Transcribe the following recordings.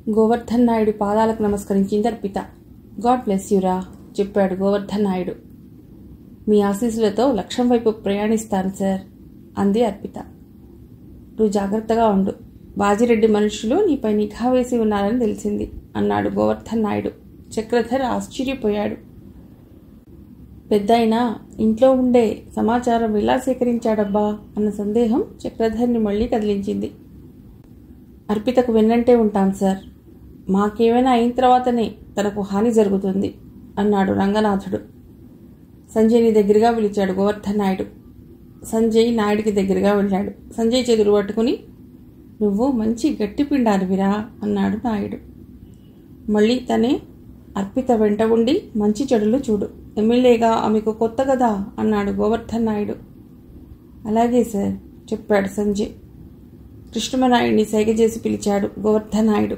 గోవర్ధన్ నాయుడు పాదాలకు నమస్కరించింది Arpita. God bless యూరా చెప్పాడు గోవర్ధన్ నాయుడు. మీ ఆశీస్సులతో లక్ష్యం వైపు ప్రయాణిస్తాను సార్ అంది అర్పిత. నువ్వు జాగ్రత్తగా ఉండు. బాజిరెడ్డి మనుషులు నీపై నిఘా వేసి ఉన్నారని తెలిసింది అన్నాడు గోవర్ధన్ నాయుడు. చక్రధర్ ఆశ్చర్యపోయాడు. పెద్దాయన ఇంట్లో ఉండే సమాచారం ఎలా సేకరించాడబ్బా అన్న సందేహం చక్రధర్ని మళ్లీ కదిలించింది. అర్పితకు వెన్నంటే ఉంటాం సార్. మాకేమైనా అయిన తర్వాతనే తనకు హాని జరుగుతుంది అన్నాడు రంగనాథుడు. సంజయ్ని దగ్గరగా పిలిచాడు గోవర్ధన్ నాయుడు. సంజయ్ నాయుడికి దగ్గరగా వెళ్ళాడు. సంజయ్ చేతులు పట్టుకుని, నువ్వు మంచి గట్టి పిండానివిరా అన్నాడు నాయుడు. మళ్ళీ తనే అర్పిత వెంట ఉండి మంచి చెడులు చూడు. ఎమ్మెల్యేగా ఆమెకు కొత్త కదా అన్నాడు గోవర్ధన్ నాయుడు. అలాగే సార్ చెప్పాడు సంజయ్. కృష్ణమనాయుడిని సైగ చేసి పిలిచాడు గోవర్ధన్ నాయుడు.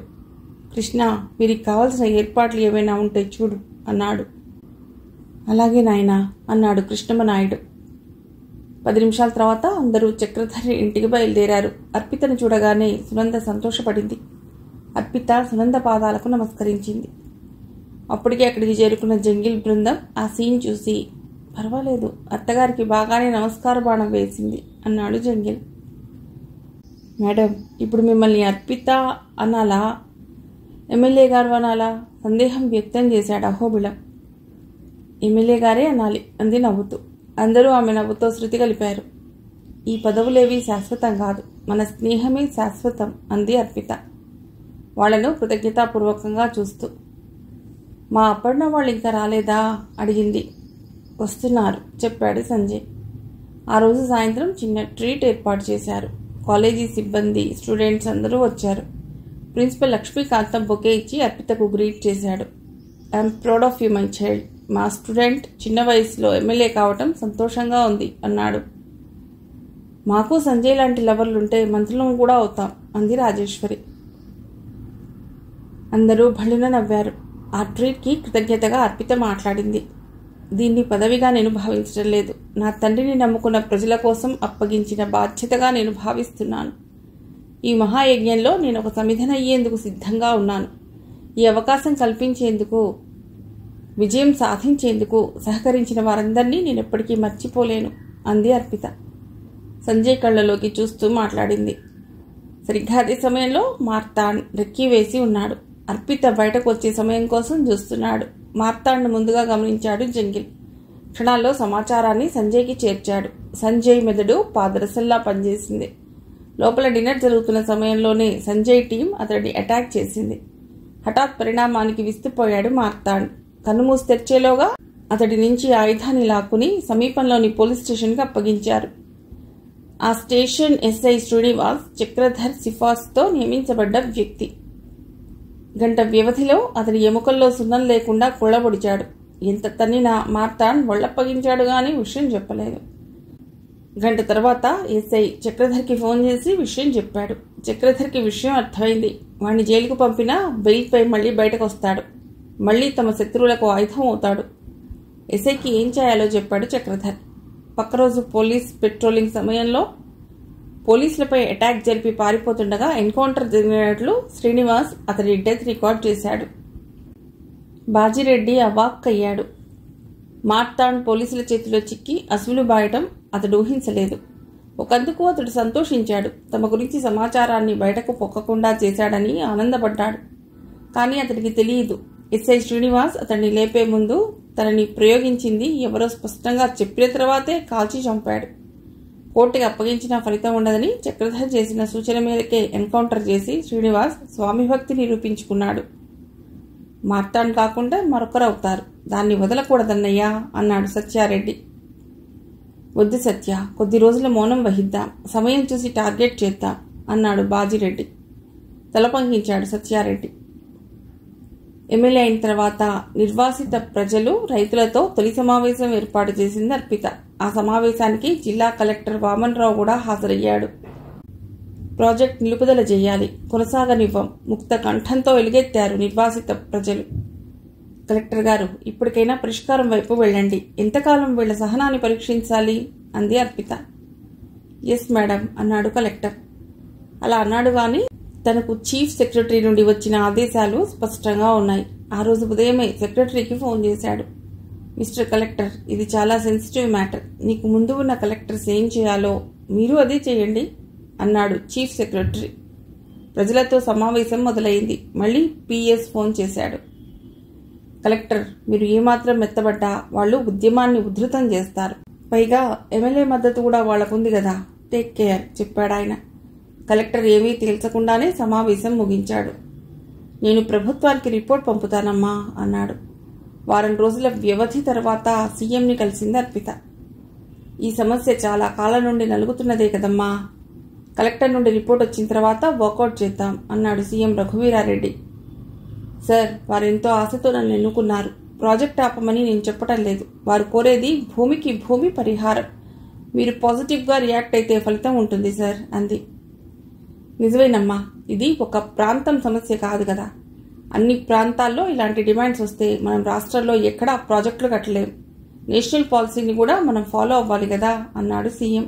కృష్ణ, వీరికి కావాల్సిన ఏర్పాట్లు ఏవైనా ఉంటే చూడు అన్నాడు. అలాగే నాయనా అన్నాడు కృష్ణమనాయుడు. 10 నిమిషాల తర్వాత అందరూ చక్రధర్ ఇంటికి బయలుదేరారు. అర్పితను చూడగానే సునంద సంతోషపడింది. అర్పిత సునంద పాదాలకు నమస్కరించింది. అప్పటికే అక్కడికి చేరుకున్న జంగిల్ బృందం ఆ సీన్ చూసి, పర్వాలేదు, అత్తగారికి బాగానే నమస్కార బాణం వేసింది అన్నాడు జంగిల్. మేడం, ఇప్పుడు మిమ్మల్ని అర్పిత అనాలా, ఎమ్మెల్యే గారు అనాలా సందేహం వ్యక్తం చేశాడు అహోబిళం. ఎమ్మెల్యే గారే అనాలి అంది నవ్వుతూ. అందరూ ఆమె నవ్వుతో శృతి కలిపారు. ఈ పదవులేవీ శాశ్వతం కాదు, మన స్నేహమే శాశ్వతం అంది అర్పిత వాళ్లను కృతజ్ఞతాపూర్వకంగా చూస్తూ. మా అప్పర్ణ వాళ్ళు ఇంకా రాలేదా అడిగింది. వస్తున్నారు చెప్పాడు సంజయ్. ఆ రోజు సాయంత్రం చిన్న ట్రీట్ ఏర్పాటు చేశారు. కాలేజీ సిబ్బంది, స్టూడెంట్స్ అందరూ వచ్చారు. ప్రిన్సిపల్ లక్ష్మీకాంతం బొకే ఇచ్చి అర్పితకు గ్రీట్ చేశాడు. I'm proud of you my child. మా స్టూడెంట్ చిన్న వయసులో ఎమ్మెల్యే కావటం సంతోషంగా ఉంది అన్నాడు. మాకు సంజయ్ లాంటి లవర్లుంటే మంత్రులం కూడా అవుతాం అంది రాజేశ్వరి. అందరూ భళ్ళున నవ్వారు. ఆ ట్రీట్కి కృతజ్ఞతగా అర్పిత మాట్లాడింది. దీన్ని పదవిగా నేను భావించడం లేదు. నా తండ్రిని నమ్ముకున్న ప్రజల కోసం అప్పగించిన బాధ్యతగా నేను భావిస్తున్నాను. ఈ మహాయజ్ఞంలో నేను ఒక సమిధనయ్యేందుకు సిద్ధంగా ఉన్నాను. ఈ అవకాశం కల్పించేందుకు, విజయం సాధించేందుకు సహకరించిన వారందరినీ నేను ఎప్పటికీ మర్చిపోలేను అంది అర్పిత. సంజయ్ కళ్ళలోకి చూస్తూ మాట్లాడింది. సరిగ్గా అదే సమయంలో మార్తాండ్ రెక్కీ వేసి ఉన్నాడు. అర్పిత బయటకు వచ్చే సమయం కోసం చూస్తున్నాడు. మార్తాండ్ను ముందుగా గమనించాడు జంగిల్. క్షణాల్లో సమాచారాన్ని సంజయ్కి చేర్చాడు. సంజయ్ మెదడు పాదరసల్లా పనిచేసింది. లోపల డిన్నర్ జరుగుతున్న సమయంలోనే సంజయ్ టీం అతడిని అటాక్ చేసింది. హఠాత్ పరిణామానికి విస్తుపోయాడు మార్తాండ్. కన్నుమూసి తెరిచేలోగా అతడి నుంచి ఆయుధాన్ని లాక్కుని సమీపంలోని పోలీస్ స్టేషన్కి అప్పగించారు. ఆ స్టేషన్ ఎస్ఐ శ్రీనివాస్ చక్రధర్ సిఫార్సుతో నియమించబడ్డ వ్యక్తి. గంట వ్యవధిలో అతడి ఎముకల్లో సున్నం లేకుండా కుళ్ళబొడిచాడు. ఎంత తన్నినా మార్తాండ్ ఒళ్లప్పగించాడు గాని విషయం చెప్పలేదు. గంట తర్వాత ఎస్ఐ చక్రధర్కి ఫోన్ చేసి విషయం చెప్పాడు. చక్రధర్కి విషయం అర్థమైంది. వాణ్ణి జైలుకు పంపినా బెయిల్పై మళ్లీ బయటకు వస్తాడు. మళ్లీ తమ శత్రువులకు ఆయుధం అవుతాడు. ఎస్ఐకి ఏం చేయాలో చెప్పాడు చక్రధర్. పక్క రోజు పోలీస్ పెట్రోలింగ్ సమయంలో పోలీసులపై అటాక్ జరిపి పారిపోతుండగా ఎన్కౌంటర్ జరిగినట్లు శ్రీనివాస్ అతడి డెత్ రికార్డ్ చేశాడు. బాజిరెడ్డి అవాక్కయ్యాడు. మార్తాండ్ పోలీసుల చేతిలో చిక్కి అసువులు బాయటం అతడు ఊహించలేదు. ఒకందుకు అతడు సంతోషించాడు. తమ గురించి సమాచారాన్ని బయటకు పొక్కకుండా చేశాడని ఆనందపడ్డాడు. కానీ అతడికి తెలియదు, ఎస్ఐ శ్రీనివాస్ అతన్ని లేపే ముందు తనని ప్రయోగించింది ఎవరో స్పష్టంగా చెప్పిన తర్వాతే కాల్చి చంపాడు. కోర్టుకి అప్పగించిన ఫలితం ఉండదని చక్రధర్ చేసిన సూచన మేరకే ఎన్కౌంటర్ చేసి శ్రీనివాస్ స్వామి భక్తి నిరూపించుకున్నాడు. మార్తాండ్ కాకుండా మరొకరవుతారు. దాన్ని వదలకూడదన్నయ్యా అన్నాడు సత్యారెడ్డి. వద్దు సత్య, కొద్ది రోజుల మౌనం వహిద్దాం, సమయం చూసి టార్గెట్ చేద్దాం అన్నాడు బాజిరెడ్డి. తలపంకించాడు సత్యారెడ్డి. ఎమ్మెల్యే అయిన తర్వాత నిర్వాసిత ప్రజలు, రైతులతో తొలి సమావేశం ఏర్పాటు చేసింది అర్పిత. ఆ సమావేశానికి జిల్లా కలెక్టర్ వామన్ రావు కూడా హాజరయ్యాడు. ప్రాజెక్ట్ నిలుపుదల చేయాలి, కొనసాగనివ్వం ముక్త కంఠంతో ఎలుగెత్తారు నిర్వాసిత ప్రజలు. కలెక్టర్ గారు, ఇప్పటికైనా పరిష్కారం వైపు వెళ్ళండి. ఎంతకాలం వీళ్ల సహనాన్ని పరీక్షించాలి అంది అర్పిత. ఎస్ మేడం అన్నాడు కలెక్టర్. అలా అన్నాడు గాని తనకు చీఫ్ సెక్రటరీ నుండి వచ్చిన ఆదేశాలు స్పష్టంగా ఉన్నాయి. ఆ రోజు ఉదయమే సెక్రటరీకి ఫోన్ చేశాడు. మిస్టర్ కలెక్టర్, ఇది చాలా సెన్సిటివ్ మ్యాటర్. నీకు ముందు ఉన్న కలెక్టర్స్ ఏం చేయాలో మీరు అదే చేయండి అన్నాడు చీఫ్ సెక్రటరీ. ప్రజలతో సమావేశం మొదలైంది. మళ్ళీ పిఎస్ ఫోన్ చేశాడు. కలెక్టర్, మీరు ఏమాత్రం మెత్తబడ్డా వాళ్ళు ఉద్యమాన్ని ఉధృతం చేస్తారు. పైగా ఎమ్మెల్యే మద్దతు కూడా వాళ్లకుంది కదా. Take care చెప్పాడాయన. కలెక్టర్ ఏమీ తేల్చకుండానే సమావేశం ముగించాడు. నేను ప్రభుత్వానికి రిపోర్ట్ పంపుతానమ్మా అన్నాడు. వారం రోజుల వ్యవధి తర్వాత సీఎంని కలిసింది అర్పిత. ఈ సమస్య చాలా కాలం నుండి నలుగుతున్నదే కదమ్మా. కలెక్టర్ నుండి రిపోర్ట్ వచ్చిన తర్వాత వర్కౌట్ చేద్దాం అన్నాడు సీఎం రఘువీరారెడ్డి. సార్, వారెంతో ఆశతో నన్ను ఎన్నుకున్నారు. ప్రాజెక్ట్ ఆపమని నేను చెప్పటం లేదు. వారు కోరేది భూమికి భూమి పరిహారం. మీరు పాజిటివ్గా రియాక్ట్ అయితే ఫలితం ఉంటుంది సార్ అంది. నిజమేనమ్మా, ఇది ఒక ప్రాంతం సమస్య కాదు కదా. అన్ని ప్రాంతాల్లో ఇలాంటి డిమాండ్స్ వస్తే మనం రాష్ట్రాల్లో ఎక్కడా ప్రాజెక్టులు కట్టలేం. నేషనల్ పాలసీని కూడా మనం ఫాలో అవ్వాలి కదా అన్నాడు సీఎం.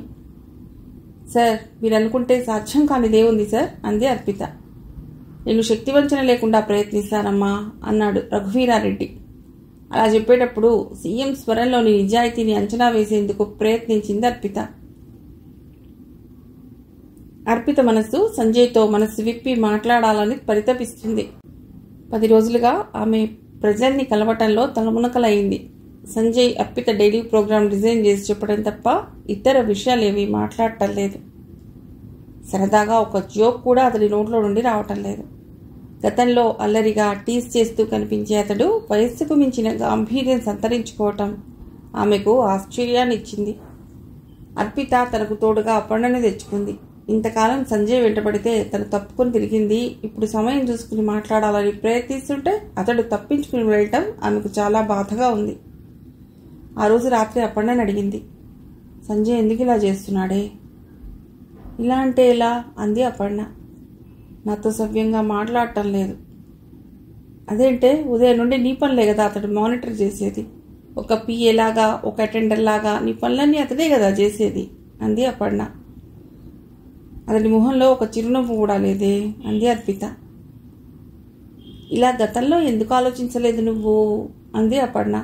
సార్, మీరు అనుకుంటే సాధ్యం కానిదేముంది సార్ అంది అర్పిత. నేను శక్తివంచన లేకుండా ప్రయత్నిస్తానమ్మా అన్నాడు రఘువీరారెడ్డి. అలా చెప్పేటప్పుడు సీఎం స్వరంలోని నిజాయితీని అంచనా వేసేందుకు ప్రయత్నించింది అర్పిత. అర్పిత మనస్సు సంజయ్తో మనస్సు విప్పి మాట్లాడాలని పరితపిస్తుంది. 10 రోజులుగా ఆమె ప్రజల్ని కలవటంలో తలమునకలైంది. Sanjay Arpita daily programme design చేసి చెప్పడం తప్ప ఇతర విషయాలేవి మాట్లాడటం లేదు. సరదాగా ఒక జోక్ కూడా అతడి నోట్లో నుండి రావటం లేదు. గతంలో అల్లరిగా టీజ్ చేస్తూ కనిపించే అతడు వయస్సుకు మించిన గాంభీర్యం సంతరించుకోవటం ఆమెకు ఆశ్చర్యాన్ని ఇచ్చింది. అర్పిత తనకు తోడుగా అపర్ణని తెచ్చుకుంది. ఇంతకాలం సంజయ్ వెంటబడితే తను తప్పుకుని తిరిగింది. ఇప్పుడు సమయం చూసుకుని మాట్లాడాలని ప్రయత్నిస్తుంటే అతడు తప్పించుకుని వెళ్ళటం ఆమెకు చాలా బాధగా ఉంది. ఆ రోజు రాత్రి అపర్ణని అడిగింది, సంజయ్ ఎందుకు ఇలా చేస్తున్నాడే? ఇలా అంటే ఎలా అంది అపర్ణ. నాతో సవ్యంగా మాట్లాడటం లేదు. అదేంటే, ఉదయం నుండి నీ పనులే కదా అతడు మానిటర్ చేసేది. ఒక పిఏ లాగా, ఒక అటెండర్ లాగా నీ పనులన్నీ అతడే కదా చేసేది అంది అపర్ణ. అతడి మొహంలో ఒక చిరునవ్వు కూడా లేదే అంది అర్పిత. ఇలా గతంలో ఎందుకు ఆలోచించలేదు నువ్వు అంది అపర్ణ.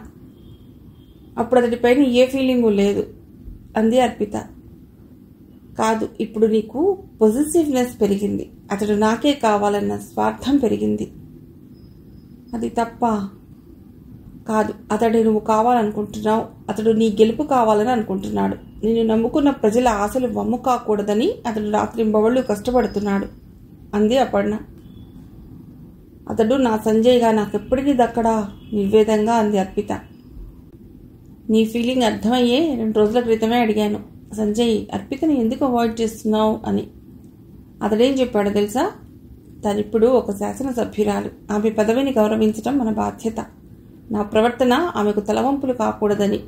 అప్పుడు అతడిపైన ఏ ఫీలింగు లేదు అంది అర్పిత. కాదు, ఇప్పుడు నీకు పొజిటివ్నెస్ పెరిగింది. అతడు నాకే కావాలన్న స్వార్థం పెరిగింది. అది తప్ప కాదు. అతడు నువ్వు కావాలనుకుంటున్నావు. అతడు నీ గెలుపు కావాలని అనుకుంటున్నాడు. నేను నమ్ముకున్న ప్రజల ఆశలు వమ్ము కాకూడదని అతడు రాత్రింబవళ్ళు కష్టపడుతున్నాడు అంది అపర్ణ. అతడు నా సంజయ్గా నాకెప్పటికీ దక్కడా నిర్వేదంగా అంది అర్పిత. నీ ఫీలింగ్ అర్థమయ్యే 2 రోజుల క్రితమే అడిగాను, సంజయ్ అర్పితని ఎందుకు అవాయిడ్ చేస్తున్నావు అని. అతడేం చెప్పాడో తెలుసా? తనిప్పుడు ఒక శాసనసభ్యురాలు. ఆమె పదవిని గౌరవించడం మన బాధ్యత. నా ప్రవర్తన ఆమెకు తలవంపులు కాకూడదని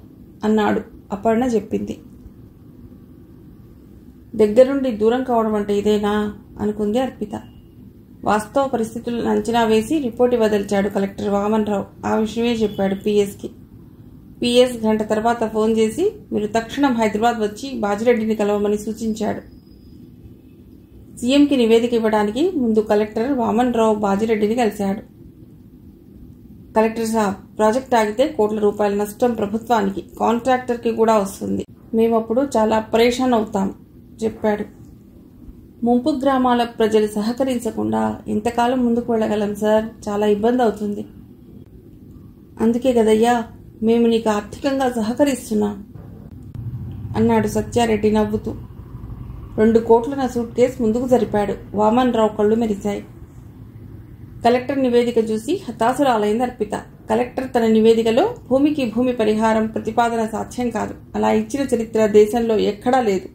అన్నాడు. అపర్ణ చెప్పింది. దగ్గరుండి దూరం కావడం అంటే ఇదేనా అనుకుంది అర్పిత. వాస్తవ పరిస్థితులను అంచనా వేసి రిపోర్ట్ ఇవ్వదలిచాడు కలెక్టర్ వామన్ రావు. ఆ విషయమే చెప్పాడు పిఎస్కి. పిఎస్ గంట తర్వాత ఫోన్ చేసి మీరు తక్షణం హైదరాబాద్ వచ్చి బాజిరెడ్డిని కలవమని సూచించాడు. సీఎంకి నివేదిక ఇవ్వడానికి ముందు కలెక్టర్ వామన్ రావు బాజిరెడ్డిని కలిశాడు. కలెక్టర్ సాబ్, ప్రాజెక్ట్ ఆగితే కోట్ల రూపాయల నష్టం ప్రభుత్వానికి, కాంట్రాక్టర్కి కూడా వస్తుంది. మేమప్పుడు చాలా పరేషాన్ అవుతాం చెప్పాడు. ముంపు గ్రామాల ప్రజలు సహకరించకుండా ఎంతకాలం ముందుకు వెళ్ళగలం సార్? చాలా ఇబ్బంది అవుతుంది. అందుకే కదయ్యా మేము నీకు ఆర్థికంగా సహకరిస్తున్నాం అన్నాడు సత్యారెడ్డి నవ్వుతూ. 2 కోట్ల నా సూట్ కేసు ముందుకు జరిపాడు. వామన్ రావు కళ్ళు మెరిశాయి. కలెక్టర్ నివేదిక చూసి హతాశురాలైంది అర్పిత. కలెక్టర్ తన నివేదికలో భూమికి భూమి పరిహారం ప్రతిపాదన సాధ్యం కాదు. అలా ఇచ్చిన చరిత్ర దేశంలో ఎక్కడా లేదు.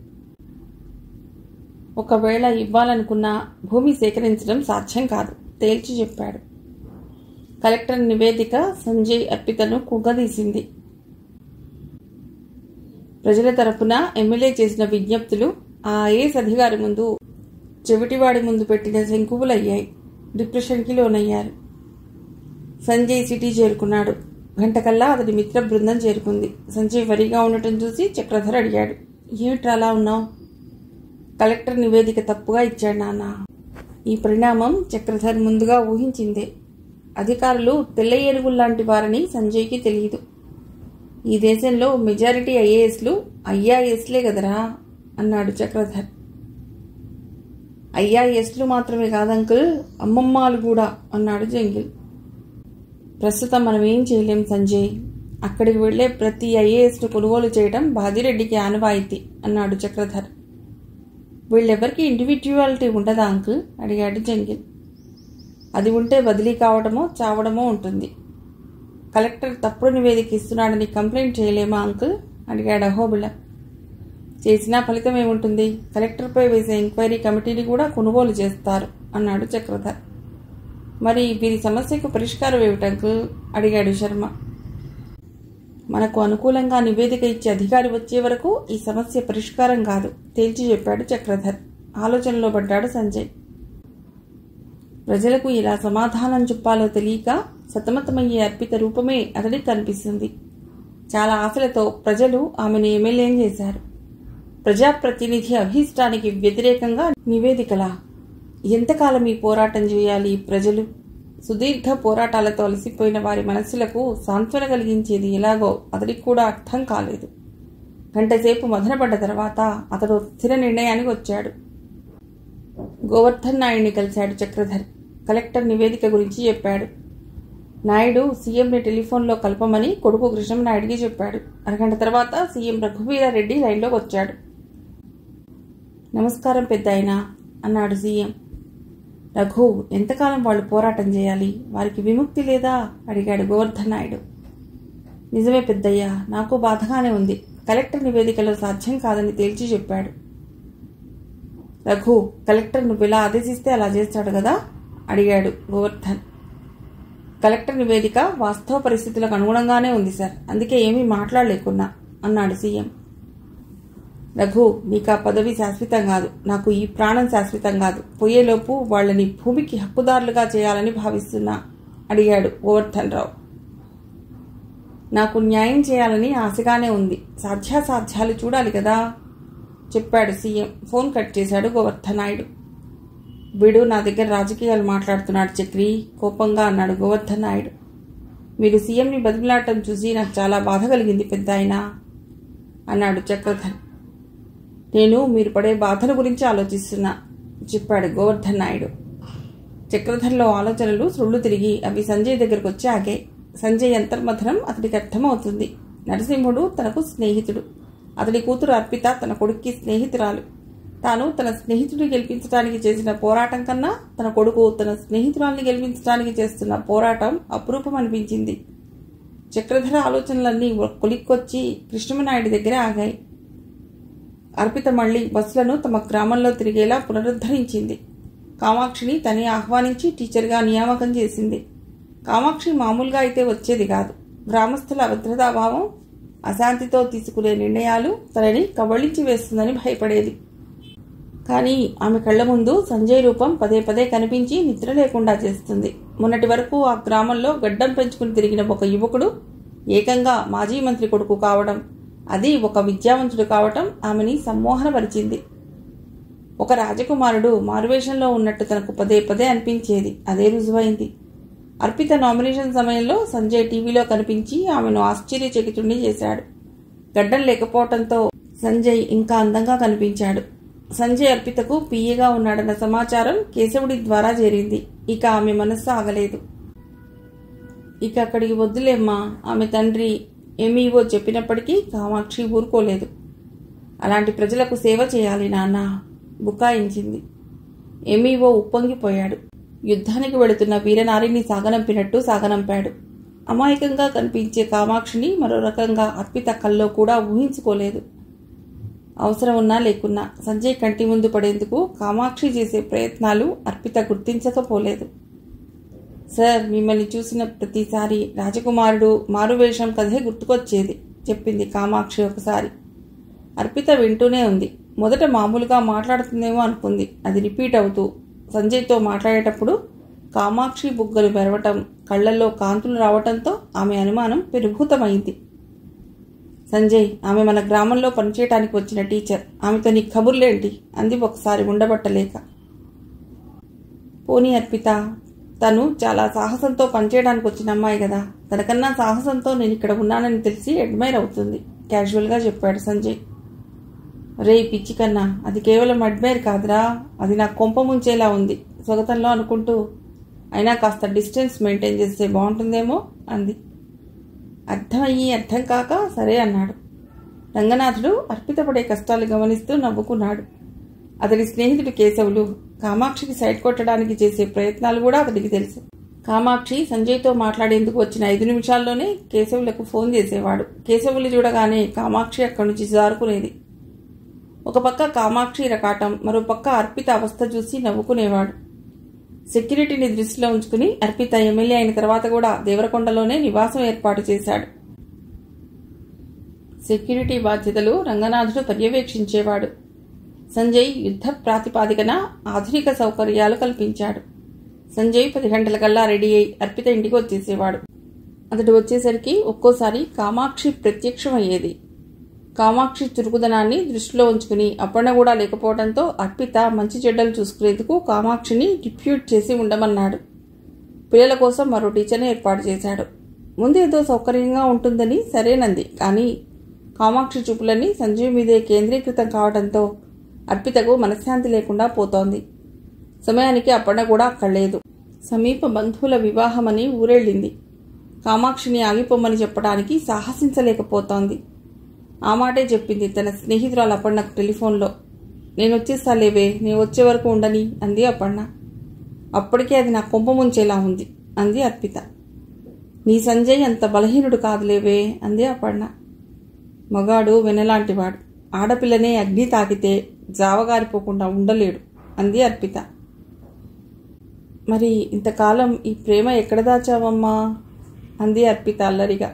ఒకవేళ ఇవ్వాలనుకున్నా భూమి సేకరించడం సాధ్యం కాదు తేల్చి చెప్పాడు. కలెక్టర్ నివేదిక సంజయ్ అర్పితను కుగ్గదీసింది. ప్రజల తరపున ఎమ్మెల్యే చేసిన విజ్ఞప్తులు ఆ ఐఏఎస్ అధికారి ముందు, చెవిటివాడి ముందు పెట్టిన శంకువులయ్యాయి. డిప్రెషన్కి లోనయ్యారు. సంజయ్ సిటీ చేరుకున్నాడు. గంటకల్లా అతడి మిత్ర బృందం చేరుకుంది. సంజయ్ వరిగా ఉండటం చూసి చక్రధర్ అడిగాడు, ఏమిట్రా అలా ఉన్నావు? కలెక్టర్ నివేదిక తప్పుగా ఇచ్చాడు నాన్న. ఈ పరిణామం చక్రధర్ ముందుగా ఊహించిందే. అధికారులు తెల్ల ఏనుగుల్లాంటి వారని సంజయ్కి తెలియదు. ఈ దేశంలో మెజారిటీ ఐఏఎస్లు ఐఆర్ఎస్లే కదరా అన్నాడు చక్రధర్. ఐఆర్ఎస్లు మాత్రమే కాదంకుల్, అమ్మమ్మాలు కూడా అన్నాడు జంగిల్. ప్రస్తుతం మనం ఏం చేయలేం సంజయ్. అక్కడికి వెళ్లే ప్రతి ఐఏఎస్ను కొనుగోలు చేయడం బాజిరెడ్డికి ఆనవాయితీ అన్నాడు చక్రధర్. వీళ్ళెవరికి ఇండివిడ్యువాలిటీ ఉండదా అంకుల్ అడిగాడు జంగిల్. అది ఉంటే బదిలీ కావడమో చావడమో ఉంటుంది. కలెక్టర్ తప్పుడు నివేదిక ఇస్తున్నాడని కంప్లైంట్ చేయలేమా అంకుల్ అడిగాడు అహోబిళ. చేసినా ఫలితం ఏముంటుంది? కలెక్టర్పై వేసే ఎంక్వైరీ కమిటీని కూడా కొనుగోలు చేస్తారు అన్నాడు చక్రధర్. మరి వీరి సమస్యకు పరిష్కారం ఏమిటంకుల్ అడిగాడు శర్మ. మనకు అనుకూలంగా నివేదిక ఇచ్చే అధికారి వచ్చే వరకు ఈ సమస్య పరిష్కారం కాదు తేల్చి చెప్పాడు చక్రధర్. ఆలోచనలో పడ్డాడు సంజయ్. ప్రజలకు ఇలా సమాధానం చెప్పాలో తెలియక సతమతమయ్యే అర్పిత రూపమే అతడికి కనిపిస్తుంది. చాలా ఆశలతో ప్రజలు ఆమెను ఎమ్మెల్యేం చేశారు. ప్రజాప్రతినిధి అభీష్టానికి వ్యతిరేకంగా నివేదికలా? ఎంతకాలం ఈ పోరాటం చేయాలి ప్రజలు? సుదీర్ఘ పోరాటాలతో అలసిపోయిన వారి మనస్సులకు సాంత్వన కలిగించేది ఎలాగో అతడికి కూడా అర్థం కాలేదు. గంటసేపు మదనపడ్డ తర్వాత అతడు స్థిర నిర్ణయానికి వచ్చాడు. గోవర్ధన్ నాయుడిని కలిశాడు చక్రధర్. కలెక్టర్ నివేదిక గురించి చెప్పాడు. నాయుడు సీఎంని టెలిఫోన్లో కలపమని కొడుకు కృష్ణనాయుడికి చెప్పాడు. అరగంట తర్వాత సీఎం రఘువీరారెడ్డి లైన్లోకి వచ్చాడు. నమస్కారం పెద్దాయనా అన్నాడు సీఎం. రఘు, ఎంతకాలం వాళ్ళు పోరాటం చేయాలి? వారికి విముక్తి లేదా అడిగాడు గోవర్ధన్ నాయుడు. నిజమే పెద్దయ్యా, నాకు బాధగానే ఉంది. కలెక్టర్ నివేదికలో సాధ్యం కాదని తేల్చి చెప్పాడు. రఘు, కలెక్టర్ నువ్వెలా ఆదేశిస్తే అలా చేస్తాడు కదా అడిగాడు గోవర్ధన్. కలెక్టర్ నివేదిక వాస్తవ పరిస్థితులకు అనుగుణంగానే ఉంది సార్, అందుకే ఏమీ మాట్లాడలేకున్నా అన్నాడు సీఎం. రఘు, నీకు ఆ పదవి శాశ్వతం కాదు, నాకు ఈ ప్రాణం శాశ్వతం కాదు. పోయేలోపు వాళ్ళని భూమికి హక్కుదారులుగా చేయాలని భావిస్తున్నా అడిగాడు గోవర్ధన్ రావు. నాకు న్యాయం చేయాలని ఆశగానే ఉంది, సాధ్యాసాధ్యాలు చూడాలి కదా చెప్పాడు సీఎం. ఫోన్ కట్ చేశాడు గోవర్ధన్ నాయుడు. వీడు నా దగ్గర రాజకీయాలు మాట్లాడుతున్నాడు చక్రి కోపంగా అన్నాడు గోవర్ధన్ నాయుడు. మీరు సీఎంని బతిమలాడటం చూసి నాకు చాలా బాధ కలిగింది పెద్దాయనా అన్నాడు చక్రధర్. నేను మీరు పడే బాధల గురించి ఆలోచిస్తున్నా చెప్పాడు గోవర్ధన్ నాయుడు. చక్రధర్లో ఆలోచనలు సుళ్ళు తిరిగి అవి సంజయ్ దగ్గరకు వచ్చి ఆగాయి. సంజయ్ అంతర్మథనం అతడికి అర్థమవుతుంది. నరసింహుడు తనకు స్నేహితుడు. అతడి కూతురు అర్పిత తన కొడుక్కి స్నేహితురాలు. తాను తన స్నేహితుడిని గెలిపించడానికి చేసిన పోరాటం కన్నా తన కొడుకు తన స్నేహితురాల్ని గెలిపించడానికి చేస్తున్న పోరాటం అపురూపం అనిపించింది. చక్రధర ఆలోచనలన్నీ కొలిక్కొచ్చి కృష్ణమనాయుడి దగ్గర ఆగాయి. అర్పిత మళ్లీ బస్సులను తమ గ్రామంలో తిరిగేలా పునరుద్ధరించింది. కామాక్షిని తనే ఆహ్వానించి టీచర్గా నియామకం చేసింది. కామాక్షి మామూలుగా అయితే వచ్చేది కాదు. గ్రామస్తుల అభద్రతాభావం, అశాంతితో తీసుకునే నిర్ణయాలు తనని కబళించి వేస్తుందని భయపడేది. కానీ ఆమె కళ్ల ముందు సంజయ్ రూపం పదే పదే కనిపించి నిద్ర లేకుండా చేస్తుంది. మొన్నటి వరకు ఆ గ్రామంలో గడ్డం పెంచుకుని తిరిగిన ఒక యువకుడు ఏకంగా మాజీ మంత్రి కొడుకు కావడం, అది ఒక విద్యావంతుడు కావటం ఆమెని సమ్మోహనపరిచింది. ఒక రాజకుమారుడు మారువేషంలో ఉన్నట్టు తనకు పదే పదే అనిపించేది. అదే రుజువైంది. అర్పిత నామినేషన్ సమయంలో సంజయ్ టీవీలో కనిపించి ఆమెను ఆశ్చర్యచకితుడిని చేశాడు. గడ్డం లేకపోవడంతో సంజయ్ ఇంకా అందంగా కనిపించాడు. సంజయ్ అర్పితకు పిఏగా ఉన్నాడన్న సమాచారం కేశవుడి ద్వారా చేరింది. ఇక ఆమె మనస్సు ఆగలేదు. ఇక అక్కడికి వద్దులేమ్మా, ఆమె తండ్రి ఎంఈఓ చెప్పినప్పటికీ కామాక్షి ఊరుకోలేదు. అలాంటి ప్రజలకు సేవ చేయాలి నాన్న బుకాయించింది. ఎంఈఓ ఉప్పొంగిపోయాడు. యుద్ధానికి వెళుతున్న వీరనారిని సాగనంపినట్టు సాగనంపాడు. అమాయకంగా కనిపించే కామాక్షిని మరో రకంగా అర్పిత కల్లో కూడా ఊహించుకోలేదు. అవసరం ఉన్నా లేకున్నా సంజయ్ కంటి ముందు పడేందుకు కామాక్షి చేసే ప్రయత్నాలు అర్పిత గుర్తించకపోలేదు. సార్, మిమ్మల్ని చూసిన ప్రతిసారి రాజకుమారుడు మారువేషం కథే గుర్తుకొచ్చేది చెప్పింది కామాక్షి ఒకసారి. అర్పిత వింటూనే ఉంది. మొదట మామూలుగా మాట్లాడుతుందేమో అనుకుంది. అది రిపీట్ అవుతూ సంజయ్తో మాట్లాడేటప్పుడు కామాక్షి బుగ్గలు మెరవటం, కళ్లల్లో కాంతులు రావటంతో ఆమె అనుమానం పెనుభూతమైంది. సంజయ్, ఆమె మన గ్రామంలో పనిచేయటానికి వచ్చిన టీచర్. ఆమెతో నీ కబుర్లేంటి అంది ఒకసారి ఉండబట్టలేక. పోనీ అర్పిత, తను చాలా సాహసంతో పనిచేయడానికి వచ్చిన అమ్మాయి కదా, తనకన్నా సాహసంతో నేను ఇక్కడ ఉన్నానని తెలిసి అడ్మైర్ అవుతుంది క్యాజువల్గా చెప్పాడు సంజయ్. రే పిచ్చి కన్నా, అది కేవలం అడ్మైర్ కాదురా, అది నాకు కొంప ముంచేలా ఉంది స్వగతంలో అనుకుంటూ. అయినా కాస్త డిస్టెన్స్ మెయింటైన్ చేస్తే బాగుంటుందేమో అంది. అర్థమయ్యి అర్థం కాక సరే అన్నాడు. రంగనాథుడు అర్పిత పడే కష్టాలు గమనిస్తూ నవ్వుకున్నాడు. అతడి స్నేహితుడు కేశవులు కామాక్షికి సైడ్ కొట్టడానికి చేసే ప్రయత్నాలు కూడా అతడికి తెలుసు. కామాక్షి సంజయ్తో మాట్లాడేందుకు వచ్చిన 5 నిమిషాల్లోనే కేశవులకు ఫోన్ చేసేవాడు. కేశవులు చూడగానే కామాక్షి అక్కడి నుంచి జారుకునేది. ఒక పక్క కామాక్షి రకాటం, మరో పక్క అర్పిత అవస్థ చూసి నవ్వుకునేవాడు. సెక్యూరిటీని దృష్టిలో ఉంచుకుని అర్పిత ఎమ్మెల్యే అయిన తర్వాత కూడా దేవరకొండలోనే నివాసం ఏర్పాటు చేశాడు. సెక్యూరిటీ బాధ్యతలు రంగనాథుడు పర్యవేక్షించేవాడు. సంజయ్ యుద్ధ ప్రాతిపాదికన ఆధునిక సౌకర్యాలు కల్పించాడు. సంజయ్ 10 గంటలకల్లా రెడీ అయి అర్పిత ఇంటికి వచ్చేసేవాడు. అతడు వచ్చేసరికి ఒక్కోసారి కామాక్షి ప్రత్యక్షమయ్యేది. కామాక్షి చురుకుదనాన్ని దృష్టిలో ఉంచుకుని అప్పన్న కూడా లేకపోవడంతో అర్పిత మంచి చెడ్డలు చూసుకునేందుకు కామాక్షిని డిప్యూట్ చేసి ఉండమన్నాడు. పిల్లల కోసం మరో టీచర్ని ఏర్పాటు చేశాడు. ముందు ఏదో సౌకర్యంగా ఉంటుందని సరేనంది. కానీ కామాక్షి చూపులన్నీ సంజయ్ మీదే కేంద్రీకృతం కావడంతో అర్పితకు మనశ్శాంతి లేకుండా పోతోంది. సమయానికి అప్పన్న కూడా అక్కడలేదు. సమీప బంధువుల వివాహమని ఊరెళ్ళింది. కామాక్షిని ఆగిపోమని చెప్పడానికి సాహసించలేకపోతోంది. ఆ మాటే చెప్పింది తన స్నేహితురాలు అప్పన్నకు టెలిఫోన్లో. నేను వచ్చేస్తాలేవే, నేను వచ్చే వరకు ఉండని అంది అప్పన్న. అప్పటికే అది నా కొంప ముంచేలా ఉంది అంది అర్పిత. నీ సంజయ్ అంత బలహీనుడు కాదులేవే అంది అప్పన్న. మగాడు వెనలాంటివాడు, ఆడపిల్లనే అగ్ని తాకితే జావగారిపోకుండా ఉండలేడు అంది అర్పిత. మరి ఇంతకాలం ఈ ప్రేమ ఎక్కడ దాచావమ్మా అంది అర్పిత అల్లరిగా.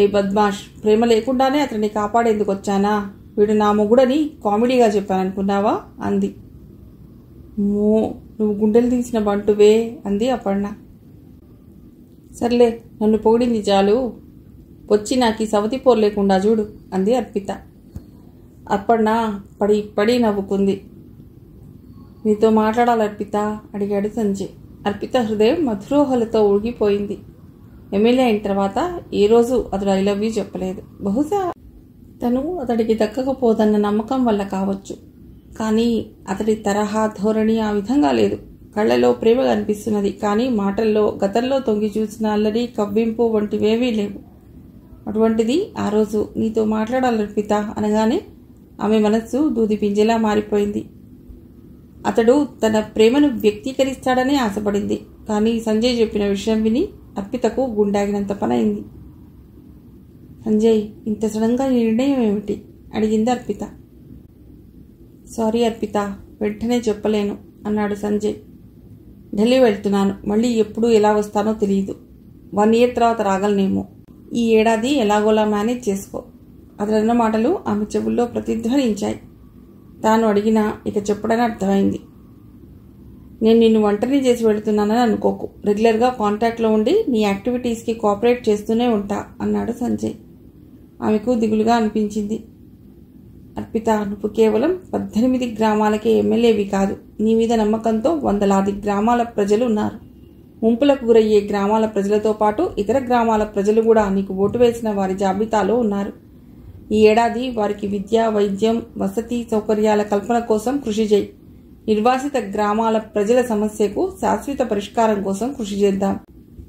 ఏ బద్మాష్, ప్రేమ లేకుండానే అతన్ని కాపాడేందుకు వచ్చానా? వీడు నా మొగుడని కామెడీగా చెప్పాననుకున్నావా అంది. మో, నువ్వు గుండెలు తీసిన బంటువే అంది అప్పన్న. సర్లే, నన్ను పొగిడింది చాలు, వచ్చి నాకు ఈ సవతి పోరు లేకుండా చూడు అంది అర్పిత. అప్పన్న పడి పడి నవ్వుకుంది. నీతో మాట్లాడాలి అర్పిత అడిగాడు సంజయ్. అర్పిత హృదయం మధురోహలతో ఊగిపోయింది. ఎమ్మెల్యే అయిన తర్వాత ఏ రోజు అతడు ఐ లవ్ యూ చెప్పలేదు. బహుశా తను అతడికి దక్కకపోదన్న నమ్మకం వల్ల కావచ్చు. కానీ అతడి తరహా ధోరణి ఆ విధంగా లేదు. కళ్లలో ప్రేమ కనిపిస్తున్నది, కానీ మాటల్లో గతంలో తొంగి చూసిన అల్లరి, కవ్వింపు వంటివేవీ లేవు. అటువంటిది ఆ రోజు నీతో మాట్లాడాలి అర్పిత అనగానే ఆమె మనస్సు దూది పింజేలా మారిపోయింది. అతడు తన ప్రేమను వ్యక్తీకరిస్తాడనే ఆశపడింది. కానీ సంజయ్ చెప్పిన విషయం విని అర్పితకు గుండాగినంత పనైంది. సంజయ్, ఇంత సడన్గా ఈ నిర్ణయం ఏమిటి అడిగింది అర్పిత. సారీ అర్పిత, వెంటనే చెప్పలేను అన్నాడు సంజయ్. ఢిల్లీ వెళ్తున్నాను, మళ్ళీ ఎప్పుడు ఎలా వస్తానో తెలియదు. 1 year తర్వాత రాగలనేమో. ఈ ఏడాది ఎలాగోలా మేనేజ్ చేసుకో. అతడన్న మాటలు ఆమె చెవుల్లో ప్రతిధ్వనించాయి. తాను అడిగినా ఇక చెప్పడని అర్థమైంది. నేను నిన్ను ఒంటరిని చేసి వెళుతున్నానని అనుకోకు. రెగ్యులర్గా కాంటాక్ట్లో ఉండి నీ యాక్టివిటీస్కి కోఆపరేట్ చేస్తూనే ఉంటా అన్నాడు సంజయ్. ఆమెకు దిగులుగా అనిపించింది. అర్పిత, నువ్వు కేవలం 18 గ్రామాలకే ఎమ్మెల్యేవి కాదు. నీ మీద నమ్మకంతో వందలాది గ్రామాల ప్రజలు ఉన్నారు. ముంపులకు గురయ్యే గ్రామాల ప్రజలతో పాటు ఇతర గ్రామాల ప్రజలు కూడా నీకు ఓటు వేసిన వారి జాబితాలో ఉన్నారు. ఈ ఏడాది వారికి విద్య, వైద్యం, వసతి సౌకర్యాల కల్పన కోసం కృషి చేయి. నిర్వాసిత గ్రామాల ప్రజల సమస్యకు శాశ్వత పరిష్కారం కోసం కృషి చేద్దాం.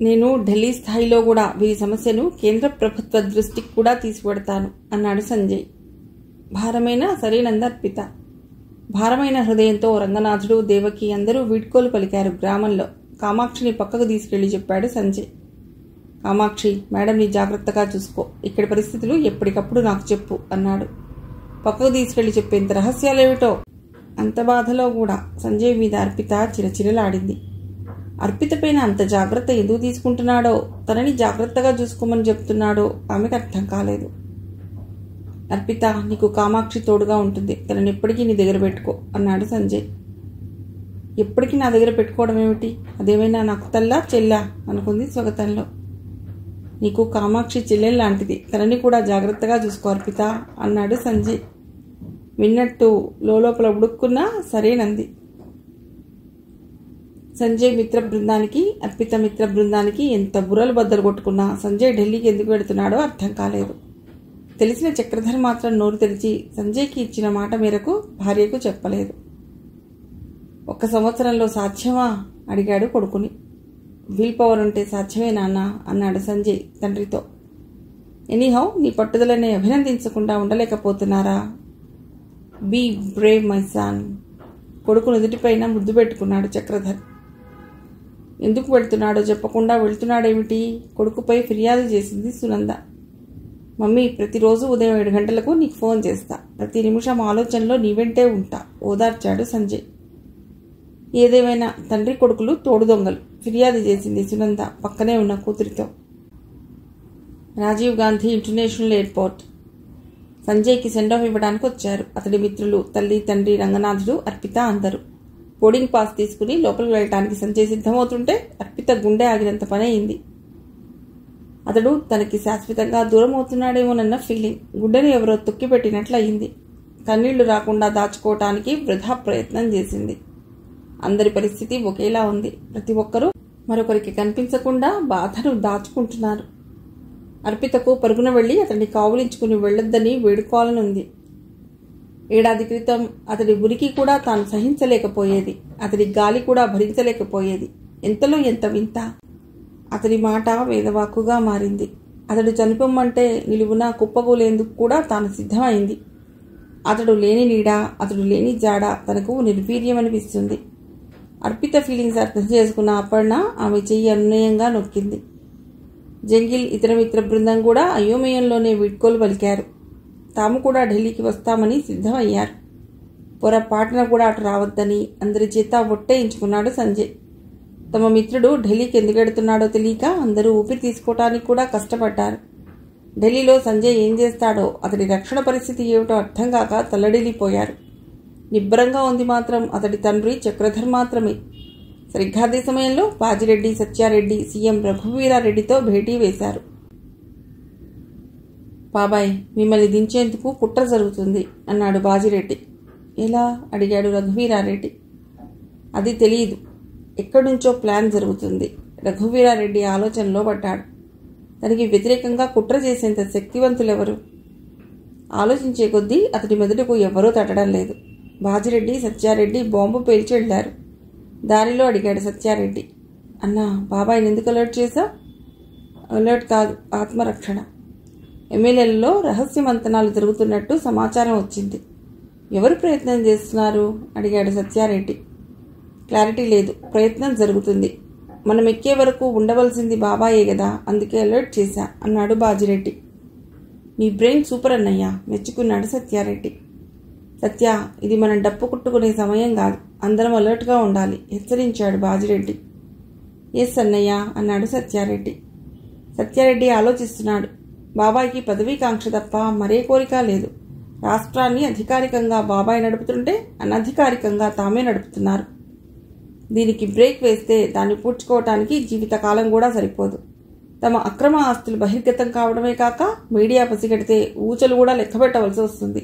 నేను ఢిల్లీ స్థాయిలో కూడా వీరి సమస్యను కేంద్ర ప్రభుత్వ దృష్టికి కూడా తీసుకువెడతాను అన్నాడు సంజయ్. భారమైన సరేనంద అర్పిత. భారమైన హృదయంతో రంగనాథుడు, దేవకి అందరూ వీడ్కోలు పలికారు. గ్రామంలో కామాక్షిని పక్కకు తీసుకెళ్లి చెప్పాడు సంజయ్. కామాక్షి, మేడంని జాగ్రత్తగా చూసుకో. ఇక్కడి పరిస్థితులు ఎప్పటికప్పుడు నాకు చెప్పు అన్నాడు. పక్కకు తీసుకెళ్లి చెప్పేంత రహస్యాలేమిటో. అంత బాధలో కూడా సంజయ్ మీద అర్పిత చిరచిరలాడింది. అర్పిత పైన అంత జాగ్రత్త ఎందుకు తీసుకుంటున్నాడో, తనని జాగ్రత్తగా చూసుకోమని చెప్తున్నాడో ఆమెకు అర్థం కాలేదు. అర్పిత, నీకు కామాక్షి తోడుగా ఉంటుంది. తనని ఎప్పటికీ నీ దగ్గర పెట్టుకో అన్నాడు సంజయ్. ఎప్పటికీ నా దగ్గర పెట్టుకోవడం ఏమిటి? అదేమైనా నాకు తల్లా చెల్లా అనుకుంది స్వగతంలో. నీకు కామాక్షి చెల్లెల్లాంటిది, తనని కూడా జాగ్రత్తగా చూసుకో అర్పిత అన్నాడు సంజయ్. విన్నట్టు లోపల ఉడుక్కున్నా సరేనంది. సంజయ్ మిత్ర బృందానికి, అర్పిత మిత్ర బృందానికి ఎంత బుర్రలు బద్దలు కొట్టుకున్నా సంజయ్ ఢిల్లీకి ఎందుకు వెళుతున్నాడో అర్థం కాలేదు. తెలిసిన చక్రధర్ మాత్రం నోరు తెరిచి సంజయ్కి ఇచ్చిన మాట మేరకు భార్యకు చెప్పలేదు. 1 సంవత్సరంలో సాధ్యమా అడిగాడు కొడుకుని. విల్ పవర్ ఉంటే సాధ్యమే నాన్న అన్నాడు సంజయ్ తండ్రితో. ఎనీహౌ నీ పట్టుదలని అభినందించకుండా ఉండలేకపోతున్నారా? Be brave my son. కొడుకు నుదుటిపైన ముద్దు పెట్టుకున్నాడు చక్రధర్. ఎందుకు వెళ్తున్నాడో చెప్పకుండా వెళ్తున్నాడేమిటి? కొడుకుపై ఫిర్యాదు చేసింది సునంద. మమ్మీ, ప్రతిరోజు ఉదయం 7 గంటలకు నీకు ఫోన్ చేస్తా, ప్రతి నిమిషం ఆలోచనలో నీ వెంటే ఉంటా ఓదార్చాడు సంజయ్. ఏదేమైనా తండ్రి కొడుకులు తోడు దొంగలు, ఫిర్యాదు చేసింది సునంద పక్కనే ఉన్న కూతురితో. Rajiv Gandhi international airport. సంజయ్కి సెండ్ ఆఫ్ ఇవ్వడానికి వచ్చారు అతడి మిత్రులు, తల్లి, తండ్రి, రంగనాథుడు, అర్పిత అందరూ. బోర్డింగ్ పాస్ తీసుకుని లోపలికి వెళ్ళటానికి సంజయ్ సిద్ధమవుతుంటే అర్పిత గుండె ఆగినంత పని అయింది. అతడు తనకి శాశ్వతంగా దూరం అవుతున్నాడేమోనన్న ఫీలింగ్. గుండెను ఎవరో తొక్కిపెట్టినట్లయింది. కన్నీళ్లు రాకుండా దాచుకోవటానికి వృధా ప్రయత్నం చేసింది. అందరి పరిస్థితి ఒకేలా ఉంది. ప్రతి ఒక్కరూ మరొకరికి కనిపించకుండా బాధను దాచుకుంటున్నారు. అర్పితకు పరుగున వెళ్లి అతన్ని కావులించుకుని వెళ్లొద్దని వేడుకోవాలనుంది. 7 ఏడాది క్రితం అతడి ఉనికి కూడా తాను సహించలేకపోయేది. అతడి గాలి కూడా భరించలేకపోయేది. ఎంతలో ఎంత వింత! అతడి మాట వేదవాక్కుగా మారింది. అతడు చనిపోమ్మంటే నిలువున కుప్పగూలేందుకు కూడా తాను సిద్ధమైంది. అతడు లేని నీడ, అతడు లేని జాడ తనకు నిర్వీర్యమనిపిస్తుంది. అర్పిత ఫీలింగ్స్ అర్థం చేసుకున్న అపర్ణ ఆమె చెయ్యి అనునయంగా నొక్కింది. జంగిల్, ఇతర మిత్ర బృందం కూడా అయోమయంలోనే వీడ్కోలు పలికారు. తాము కూడా ఢిల్లీకి వస్తామని సిద్ధమయ్యారు. పొరపాటున కూడా అటు రావద్దని అందరి చేత ఒట్టేయించుకున్నాడు సంజయ్. తమ మిత్రుడు ఢిల్లీకి ఎందుకు వెడుతున్నాడో తెలియక అందరూ ఊపిరి తీసుకోవటానికి కూడా కష్టపడ్డారు. ఢిల్లీలో సంజయ్ ఏం చేస్తాడో, అతడి రక్షణ పరిస్థితి ఏమిటో అర్థం కాక తల్లడిల్లిపోయారు. నిబ్బరంగా ఉంది మాత్రం అతడి తండ్రి చక్రధర్ మాత్రమే. సరిగ్గా అదే సమయంలో బాజిరెడ్డి, సత్యారెడ్డి సీఎం రఘువీరారెడ్డితో భేటీ వేశారు. బాబాయ్, మిమ్మల్ని దించేందుకు కుట్ర జరుగుతుంది అన్నాడు బాజిరెడ్డి. ఎలా అడిగాడు రఘువీరారెడ్డి. అది తెలియదు, ఎక్కడ్నుంచో ప్లాన్ జరుగుతుంది. రఘువీరారెడ్డి ఆలోచనలో పడ్డాడు. తనకి వ్యతిరేకంగా కుట్ర చేసేంత శక్తివంతులెవరు? ఆలోచించే కొద్దీ అతడి మెదడుకు ఎవరూ తట్టడం లేదు. బాజిరెడ్డి, సత్యారెడ్డి బాంబు పేల్చి వెళ్లారు. దారిలో అడిగాడు సత్యారెడ్డి. అన్నా, బాబాయ్ని ఎందుకు అలర్ట్ చేశావు? అలర్ట్ కాదు, ఆత్మరక్షణ. ఎమ్మెల్యేలలో రహస్య మంతనాలు జరుగుతున్నట్టు సమాచారం వచ్చింది. ఎవరు ప్రయత్నం చేస్తున్నారు అడిగాడు సత్యారెడ్డి. క్లారిటీ లేదు, ప్రయత్నం జరుగుతుంది. మనం ఎక్కే వరకు ఉండవలసింది బాబాయే కదా, అందుకే అలర్ట్ చేశా అన్నాడు బాజిరెడ్డి. నీ బ్రెయిన్ సూపర్ అన్నయ్యా, మెచ్చుకున్నాడు సత్యారెడ్డి. సత్య, ఇది మనం డప్పు కుట్టుకునే సమయం కాదు, అందరం అలర్ట్గా ఉండాలి హెచ్చరించాడు బాజిరెడ్డి. ఎస్ అన్నయ్య అన్నాడు సత్యారెడ్డి. సత్యారెడ్డి ఆలోచిస్తున్నాడు. బాబాయ్కి పదవీకాంక్ష తప్ప మరే కోరిక లేదు. రాష్ట్రాన్ని అధికారికంగా బాబాయ్ నడుపుతుంటే అనధికారికంగా తామే నడుపుతున్నారు. దీనికి బ్రేక్ వేస్తే దాన్ని పూడ్చుకోవటానికి జీవితకాలం కూడా సరిపోదు. తమ అక్రమ ఆస్తులు బహిర్గతం కావడమే కాక మీడియా పసిగడితే ఊచలు కూడా లెక్కబెట్టవలసి వస్తుంది.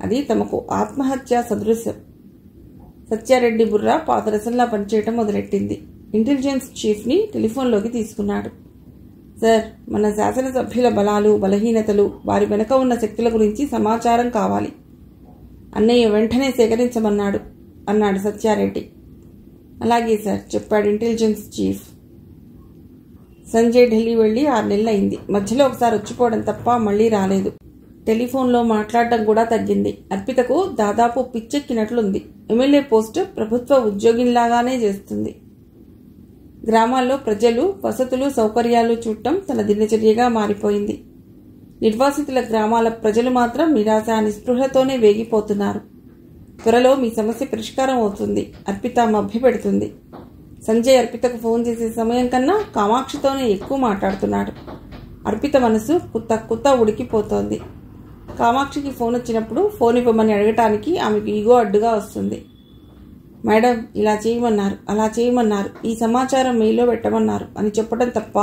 అది తమకు ఆత్మహత్య సదృశ్యం. సత్యారెడ్డి బుర్ర పాదరసంలా పనిచేయటం మొదలెట్టింది. ఇంటెలిజెన్స్ చీఫ్ని టెలిఫోన్లోకి తీసుకున్నాడు. సార్, మన శాసనసభ్యుల బలాలు, బలహీనతలు, వారి వెనక ఉన్న శక్తుల గురించి సమాచారం కావాలి. అన్నయ్య వెంటనే సేకరించమన్నాడు అన్నాడు సత్యారెడ్డి. అలాగే సార్ చెప్పాడు ఇంటెలిజెన్స్ చీఫ్. సంజయ్ ఢిల్లీ వెళ్లి 6 నెలలైంది. మధ్యలో ఒకసారి వచ్చిపోవడం తప్ప మళ్లీ రాలేదు. టెలిఫోన్లో మాట్లాడటం కూడా తగ్గింది. అర్పితకు దాదాపు పిచ్చెక్కినట్లుంది. ఎమ్మెల్యే పోస్టు ప్రభుత్వ ఉద్యోగిలాగానే చేస్తుంది. గ్రామాల్లో ప్రజలు వసతులు, సౌకర్యాలు చూడటం తన దినచర్యగా మారిపోయింది. నిర్వాసితుల గ్రామాల ప్రజలు మాత్రం నిరాశ, నిస్పృహతోనే వేగిపోతున్నారు. త్వరలో మీ సమస్య పరిష్కారం అవుతుంది, అర్పిత మభ్యపెడుతుంది. సంజయ్ అర్పితకు ఫోన్ చేసే సమయం కన్నా కామాక్షితోనే ఎక్కువ మాట్లాడుతున్నాడు. అర్పిత మనసు కుత్త ఉడికిపోతోంది. కామాక్షికి ఫోన్ వచ్చినప్పుడు ఫోన్ ఇవ్వమని అడగటానికి ఆమెకు ఈగో అడ్డుగా వస్తుంది. మేడం, ఇలా చేయమన్నారు, అలా చేయమన్నారు, ఈ సమాచారం మెయిల్లో పెట్టమన్నారు అని చెప్పడం తప్ప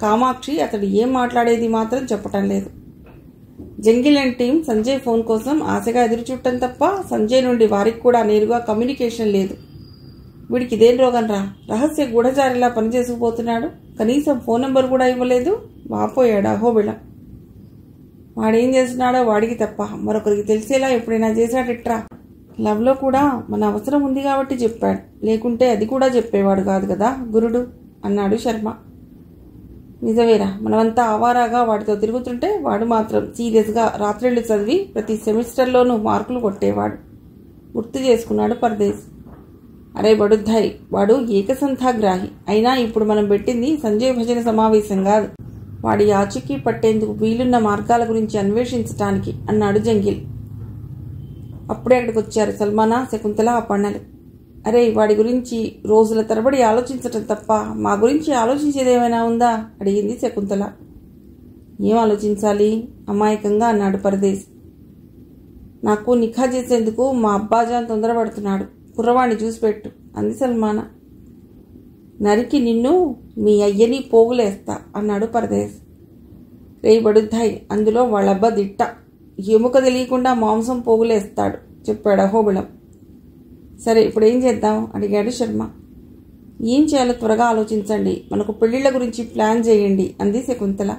కామాక్షి అతడు ఏం మాట్లాడేది మాత్రం చెప్పటం లేదు. Jungle and team Sanjay phone కోసం ఆశగా ఎదురుచూడటం తప్ప సంజయ్ నుండి వారికి కూడా నేరుగా కమ్యూనికేషన్ లేదు. వీడికి ఇదేం రోగం రా, రహస్య గూఢచారిలా పనిచేసుకుపోతున్నాడు, కనీసం ఫోన్ నెంబర్ కూడా ఇవ్వలేదు, వాపోయాడు అహోబిళం. వాడేం చేస్తున్నాడో వాడికి తప్ప మరొకరికి తెలిసేలా ఎప్పుడైనా చేశాడిట్రా. లవ్లో కూడా మన అవసరం ఉంది కాబట్టి చెప్పాడు, లేకుంటే అది కూడా చెప్పేవాడు కాదు కదా గురుడు అన్నాడు శర్మ. నిజమేరా, మనమంతా ఆవారాగా వాడితో తిరుగుతుంటే వాడు మాత్రం సీరియస్గా రాత్రిళ్ళు చదివి ప్రతి సెమిస్టర్లోనూ మార్కులు కొట్టేవాడు గుర్తు చేసుకున్నాడు పరదేశ్. అరే బడుద్దాయి, వాడు ఏకసంథాగ్రాహి. అయినా ఇప్పుడు మనం పెట్టింది సంజయ్ భజన సమావేశం కాదు, వాడి ఆచూకీ పట్టేందుకు వీలున్న మార్గాల గురించి అన్వేషించటానికి అన్నాడు జంగిల్. అప్పుడే అక్కడికి వచ్చారు సల్మానా, శకుంతల, అపర్ణలు. అరే వాడి గురించి రోజుల తరబడి ఆలోచించటం తప్ప మా గురించి ఆలోచించేదేమైనా ఉందా అడిగింది శకుంతల. ఏం ఆలోచించాలి అమాయకంగా అన్నాడు పరదేశ్. నాకు నిఖా చేసేందుకు మా అబ్బాజాన్ తొందరపడుతున్నాడు, కుర్రవాణ్ణి చూసిపెట్టు అంది సల్మానా. నరికి నిన్ను మీ అయ్యని పోగులేస్తా అన్నాడు పరదేశ్. రేయ్ బడుద్దాయి, అందులో వాళ్ళబ్బా దిట్ట, ఎముక తెలియకుండా మాంసం పోగులేస్తాడు చెప్పాడు అహోబిళం. సరే ఇప్పుడు ఏం చేద్దాం అడిగాడు శర్మ. ఏం చేయాలో త్వరగా ఆలోచించండి, మనకు పెళ్లిళ్ల గురించి ప్లాన్ చేయండి అంది శకుంతల.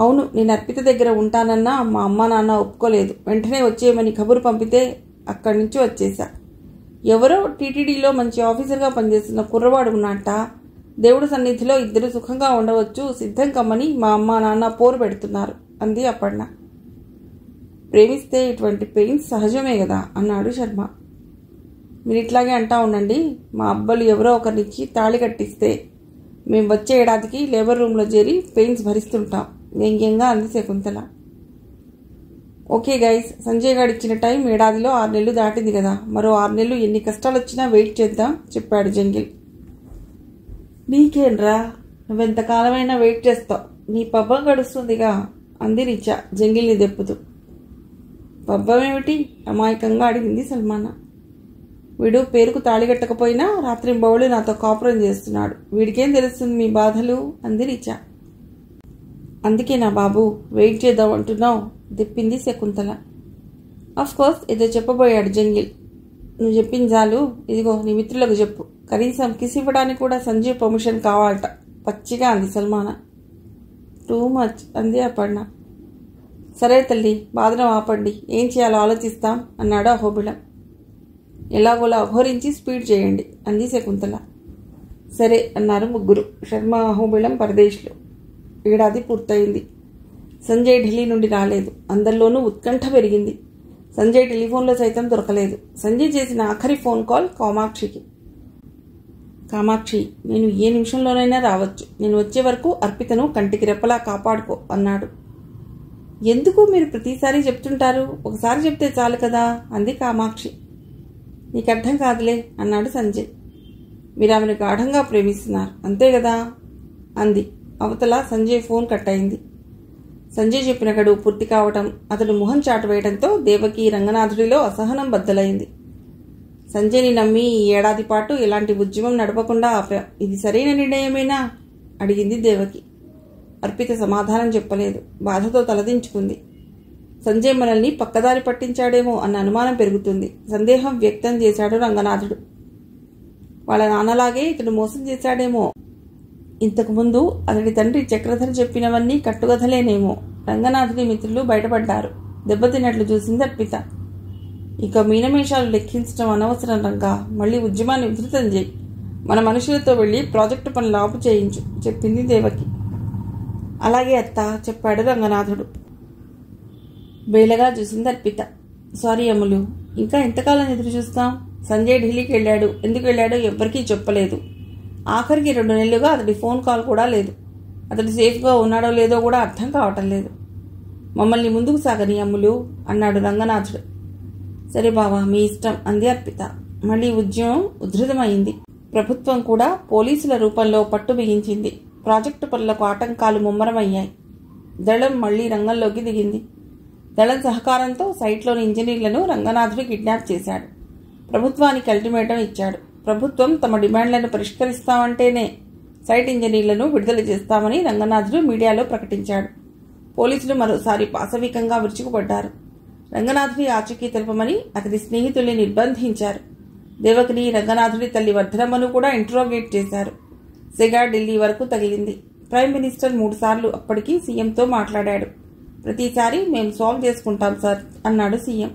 అవును, నేను అర్పిత దగ్గర ఉంటానన్నా మా అమ్మ నాన్న ఒప్పుకోలేదు, వెంటనే వచ్చేయమని కబురు పంపితే అక్కడి నుంచి వచ్చేసా. ఎవరో టీటీడీలో మంచి ఆఫీసర్గా పనిచేస్తున్న కుర్రవాడు ఉన్నట్ట, దేవుడి సన్నిధిలో ఇద్దరు సుఖంగా ఉండవచ్చు, సిద్ధం కమ్మని మా అమ్మ నాన్న పోరు పెడుతున్నారు అంది అపర్ణ. ప్రేమిస్తే ఇటువంటి పెయిన్స్ సహజమే కదా అన్నాడు శర్మ. మీరు ఇట్లాగే అంటా ఉండండి, మా అబ్బలు ఎవరో ఒకరినిచ్చి తాళి కట్టిస్తే మేము వచ్చే ఏడాదికి లేబర్ రూమ్లో చేరి పెయిన్స్ భరిస్తుంటాం వ్యంగ్యంగా అంది శకుంతల. ఓకే గైస్, సంజయ్ గారు ఇచ్చిన టైం ఏడాదిలో 6 నెలలు దాటింది కదా, మరో 6 నెలలు ఎన్ని కష్టాలు వచ్చినా వెయిట్ చేద్దాం చెప్పాడు జంగిల్. నీకేంరా, నువ్వెంతకాలమైనా వెయిట్ చేస్తావు, నీ పబ్బం గడుస్తుందిగా అంది రిచా జంగిల్ని దెప్పుతూ. పబ్బమేమిటి అమాయకంగా అడిగింది సల్మానా. వీడు పేరుకు తాళిగట్టకపోయినా రాత్రింబవళ్ళు నాతో కాపురం చేస్తున్నాడు, వీడికేం తెలుస్తుంది మీ బాధలు అంది రిచా. అందుకే నా బాబు వెయిట్ చేద్దాం అంటున్నావు దెప్పింది శకుంతల. కోర్స్ ఏదో చెప్పబోయాడు జంగిల్. నువ్వు చెప్పింది చాలు, ఇదిగో నీ మిత్రులకు చెప్పు, కనీసం కిస్ ఇవ్వడానికి కూడా సంజయ్ పర్మిషన్ కావాలట పచ్చిగా అంది సల్మానా. టూ మచ్ అంది అపర్ణ. సరే తల్లి, బాధను ఆపండి, ఏం చేయాలో ఆలోచిస్తాం అన్నాడు అహోబిళం. ఎలాగోలా అఘోరించి స్పీడ్ చేయండి అంది శకుంతల. సరే అన్నారు ముగ్గురు, శర్మ, అహోబిళం, పరదేశ్లు. ఏడాది పూర్తయింది. సంజయ్ ఢిల్లీ నుండి రాలేదు. అందరిలోనూ ఉత్కంఠ పెరిగింది. సంజయ్ టెలిఫోన్లో సైతం దొరకలేదు. సంజయ్ చేసిన ఆఖరి ఫోన్ కాల్ కామాక్షికి. కామాక్షి, నేను ఏ నిమిషంలోనైనా రావచ్చు, నేను వచ్చే వరకు అర్పితను కంటికి రెప్పలా కాపాడుకో అన్నాడు. ఎందుకు మీరు ప్రతిసారి చెప్తుంటారు, ఒకసారి చెప్తే చాలు కదా అంది కామాక్షి. నీకు అర్థం కాదులే అన్నాడు సంజయ్. మీరు ఆమెను గాఢంగా ప్రేమిస్తున్నారు అంతే కదా అంది. అవతల సంజయ్ ఫోన్ కట్ అయింది. సంజయ్ చెప్పిన గడువు పూర్తి కావటం, అతడు మొహం చాటు వేయడంతో దేవకి, రంగనాథుడిలో అసహనం బద్దలైంది. సంజయ్ని నమ్మి ఈ ఏడాది పాటు ఎలాంటి ఉద్యమం నడపకుండా ఆపాం, ఇది సరైన నిర్ణయమేనా అడిగింది దేవకి. అర్పిత సమాధానం చెప్పలేదు, బాధతో తలదించుకుంది. సంజయ్ మనల్ని పక్కదారి పట్టించాడేమో అన్న అనుమానం పెరుగుతుంది. సందేహం వ్యక్తం చేశాడు రంగనాథుడు. వాళ్ళ నాన్నలాగే ఇతడు మోసం చేశాడేమో, ఇంతకుముందు అతడి తండ్రి చక్రధర్ చెప్పినవన్నీ కట్టుకథలేనేమో. రంగనాథుడి మిత్రులు బయటపడ్డారు. దెబ్బతిన్నట్లు చూసింది అర్పిత. ఇక మీనమేషాలు లెక్కించడం అనవసరం రంగా, మళ్ళీ ఉద్యమాన్ని ఉధృతం చేయి, మన మనుషులతో వెళ్ళి ప్రాజెక్టు పనులు ఆపు చేయించు చెప్పింది దేవకి. అలాగే అత్త చెప్పాడు రంగనాథుడు. బేలగా చూసింది అర్పిత. సారీ అమ్ములు, ఇంకా ఎంతకాలం ఎదురు చూస్తాం? సంజయ్ ఢిల్లీకి వెళ్ళాడు, ఎందుకు వెళ్ళాడో ఎవ్వరికీ చెప్పలేదు. ఆఖరికి 2 నెలలుగా అతడి ఫోన్ కాల్ కూడా లేదు. అతడు సేఫ్గా ఉన్నాడో లేదో కూడా అర్థం కావటం లేదు. మమ్మల్ని ముందుకు సాగని అమ్ములు అన్నాడు రంగనాథుడు. సరే బావా, మీ ఇష్టం అంది అర్పిత. మళ్ళీ ఉద్యమం ఉధృతమైంది. ప్రభుత్వం కూడా పోలీసుల రూపంలో పట్టు బిగించింది. ప్రాజెక్టు పనులకు ఆటంకాలు ముమ్మరమయ్యాయి. దళం మళ్లీ రంగంలోకి దిగింది. దళం సహకారంతో సైట్లోని ఇంజనీర్లను రంగనాథుడు కిడ్నాప్ చేశాడు. ప్రభుత్వానికి అల్టిమేటం ఇచ్చాడు. ప్రభుత్వం తమ డిమాండ్లను పరిష్కరిస్తామంటేనే సైట్ ఇంజనీర్లను విడుదల చేస్తామని రంగనాథుడు మీడియాలో ప్రకటించాడు. పోలీసులు మరోసారి పాశవికంగా విరుచుకుపడ్డారు. రంగనాథుడి ఆచూకీ తెలపమని అతడి స్నేహితుల్ని నిర్బంధించారు. దేవకిని, రంగనాథుడి తల్లి వర్ధనమ్మను కూడా ఇంట్రోగేట్ చేశారు. సెగ ఢిల్లీ వరకు తగిలింది. ప్రైమ్ మినిస్టర్ 3 సార్లు అప్పటికి సీఎంతో మాట్లాడాడు. ప్రతిసారి మేము సాల్వ్ చేసుకుంటాం సార్ అన్నాడు సీఎం.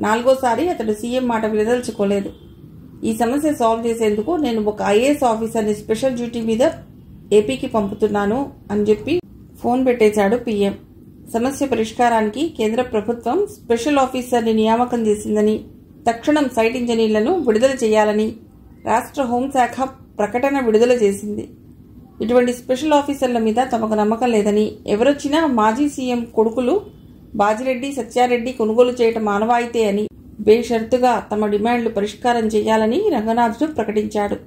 4వసారి అతడు సీఎం మాట వినదలుచుకోలేదు. ఈ సమస్య సాల్వ్ చేసేందుకు నేను ఒక ఐఏఎస్ ఆఫీసర్ని స్పెషల్ డ్యూటీ మీద ఏపీకి పంపుతున్నాను అని చెప్పి ఫోన్ పెట్టేశాడు పీఎం. సమస్య పరిష్కారానికి కేంద్ర ప్రభుత్వం స్పెషల్ ఆఫీసర్ని నియామకం చేసిందని, తక్షణం సైట్ ఇంజనీర్లను విడుదల చేయాలని రాష్ట్ర హోంశాఖ ప్రకటన విడుదల చేసింది. ఇటువంటి స్పెషల్ ఆఫీసర్ల మీద తమకు నమ్మకం లేదని, ఎవరొచ్చినా మాజీ సీఎం కొడుకులు బాజిరెడ్డి, సత్యారెడ్డి కొనుగోలు చేయటం ఆనవాయితీ అని బేషరతుగా తమ డిమాండ్లు పరిష్కారం చేయాలని రంగనాథుడు ప్రకటించాడు.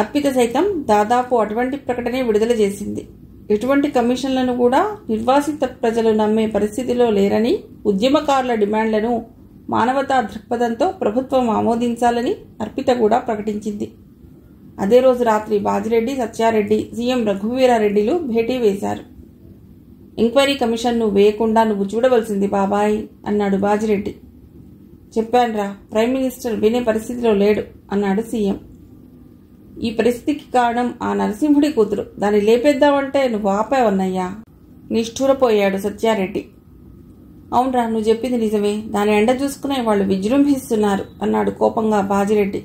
అర్పిత సైతం దాదాపు అటువంటి ప్రకటనే విడుదల చేసింది. ఎటువంటి కమిషన్లను కూడా నిర్వాసిత ప్రజలు నమ్మే పరిస్థితిలో లేరని, ఉద్యమకారుల డిమాండ్లను మానవతా దృక్పథంతో ప్రభుత్వం ఆమోదించాలని అర్పిత కూడా ప్రకటించింది. అదే రోజు రాత్రి బాజిరెడ్డి, సత్యారెడ్డి సీఎం రఘువీరారెడ్డిలు భేటీ వేశారు. ఎంక్వైరీ కమిషన్ను వేయకుండా నువ్వు చూడవలసింది బాబాయ్ అన్నాడు బాజిరెడ్డి. చెప్పాన్రా, ప్రైమ్ మినిస్టర్ వినే పరిస్థితిలో లేడు అన్నాడు సీఎం. ఈ పరిస్థితికి కారణం ఆ నరసింహుడి కూతురు, దాన్ని లేపేద్దామంటే నువ్వు ఆపావన్నయ్యా నిష్ఠూరపోయాడు సత్యారెడ్డి. అవునరా, నువ్వు చెప్పింది నిజమే, దాని ఎండ చూసుకునే వాళ్ళు విజృంభిస్తున్నారు అన్నాడు కోపంగా బాజిరెడ్డి.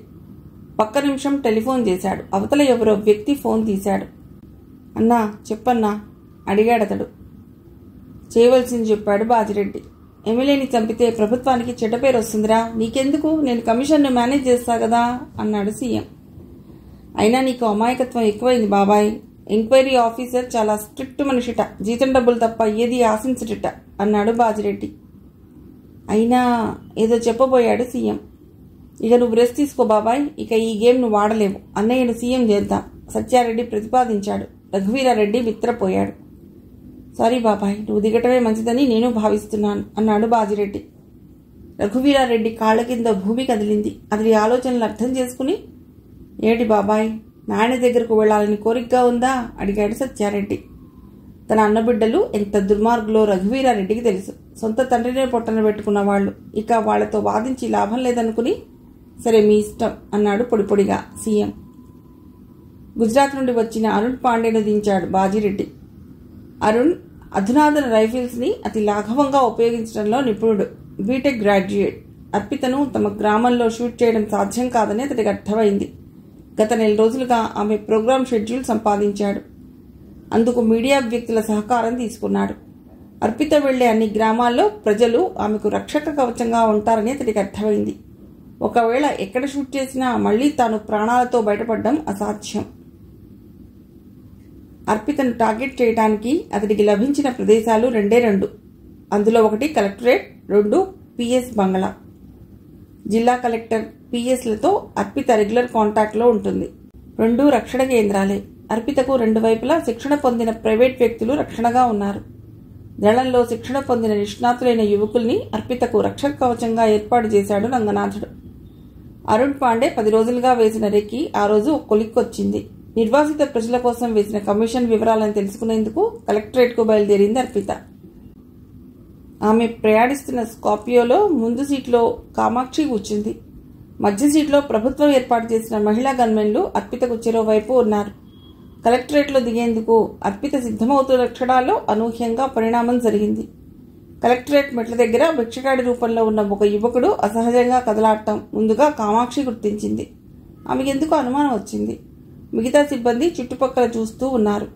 పక్క నిమిషం టెలిఫోన్ చేశాడు. అవతల ఎవరో వ్యక్తి ఫోన్ తీశాడు. అన్నా చెప్పన్నా అడిగాడతడు. చేయవలసింది చెప్పాడు బాజిరెడ్డి. ఎమ్మెల్యేని చంపితే ప్రభుత్వానికి చెడ్డ పేరు వస్తుందిరా, నీకెందుకు, నేను కమిషన్ను మేనేజ్ చేస్తా కదా అన్నాడు సీఎం. అయినా నీకు అమాయకత్వం ఎక్కువైంది బాబాయ్. ఎంక్వైరీ ఆఫీసర్ చాలా స్ట్రిక్ట్ మనిషిట, జీతం డబ్బులు తప్ప ఏది ఆశించట అన్నాడు బాజిరెడ్డి. అయినా ఏదో చెప్పబోయాడు సీఎం. ఇక నువ్వు రెస్ట్ తీసుకో బాబాయ్, ఇక ఈ గేమ్ నువ్వు ఆడలేవు, అన్నయ్యను సీఎం చేద్దాం సత్యారెడ్డి ప్రతిపాదించాడు. రఘువీరారెడ్డి మిత్రపోయాడు. సారీ బాబాయ్, నువ్వు దిగటమే మంచిదని నేను భావిస్తున్నాను అన్నాడు బాజిరెడ్డి. రఘువీరారెడ్డి కాళ్ల కింద భూమి కదిలింది. అతడి ఆలోచనలు అర్థం చేసుకుని, ఏటి బాబాయ్, నాయన దగ్గరకు వెళ్లాలని కోరికగా ఉందా అడిగాడు సత్యారెడ్డి. తన అన్నబిడ్డలు ఎంత దుర్మార్గులో రఘువీరారెడ్డికి తెలుసు. సొంత తండ్రినే పొట్టన పెట్టుకున్న వాళ్ళు ఇక వాళ్లతో వాదించి లాభం లేదనుకుని, సరే మీ ఇష్టం అన్నాడు పొడిపొడిగా సీఎం. గుజరాత్ నుండి వచ్చిన అరుణ్ పాండేను దించాడు బాజిరెడ్డి. అరుణ్ అధునాతన రైఫిల్స్ ని అతి లాఘవంగా ఉపయోగించడంలో నిపుణుడు, బీటెక్ గ్రాడ్యుయేట్. అర్పితను తమ గ్రామంలో షూట్ చేయడం సాధ్యం కాదని అతడికి అర్థమైంది. గత 4 రోజులుగా ఆమె ప్రోగ్రామ్ షెడ్యూల్ సంపాదించాడు. అందుకు మీడియా వ్యక్తుల సహకారం తీసుకున్నాడు. అర్పిత వెళ్లే అన్ని గ్రామాల్లో ప్రజలు ఆమెకు రక్షక కవచంగా ఉంటారని అతడికి అర్థమైంది. ఒకవేళ ఎక్కడ షూట్ చేసినా మళ్లీ తాను ప్రాణాలతో బయటపడడం అసాధ్యం. అర్పితను టార్గెట్ చేయడానికి అతడికి లభించిన ప్రదేశాలు 2. అందులో 1 కలెక్టరేట్, 2 పిఎస్ బంగ్లా. జిల్లా కలెక్టర్ పిఎస్లతో అర్పిత రెగ్యులర్ కాంటాక్ట్లో ఉంటుంది. 2 రక్షణ కేంద్రాలే. అర్పితకు 2 వైపులా శిక్షణ పొందిన ప్రైవేట్ వ్యక్తులు రక్షణగా ఉన్నారు. దళంలో శిక్షణ పొందిన నిష్ణాతులైన యువకుల్ని అర్పితకు రక్షక కవచంగా ఏర్పాటు చేశాడు రంగనాథుడు. అరుణ్ పాండే 10 రోజులుగా వేసిన రెక్కి ఆ రోజు కొలిక్కొచ్చింది. నిర్వాసిత ప్రజల కోసం వేసిన కమిషన్ వివరాలను తెలుసుకునేందుకు కలెక్టరేట్కు బయలుదేరింది అర్పిత. ఆమె ప్రయాణిస్తున్న స్కార్పియోలో ముందు సీట్లో కామాక్షి కూర్చుంది. మధ్య సీట్లో ప్రభుత్వం ఏర్పాటు చేసిన మహిళా గన్మెన్లు అర్పితకు చెరోవైపు ఉన్నారు. కలెక్టరేట్లో దిగేందుకు అర్పిత సిద్ధమవుతున్న క్షణాల్లో అనూహ్యంగా పరిణామం జరిగింది. కలెక్టరేట్ మెట్ల దగ్గర భిక్షగాడి రూపంలో ఉన్న ఒక యువకుడు అసహజంగా కదలాడటం ముందుగా కామాక్షి గుర్తించింది. ఆమెకెందుకు అనుమానం వచ్చింది. మిగతా సిబ్బంది చుట్టుపక్కల చూస్తూ ఉన్నారు.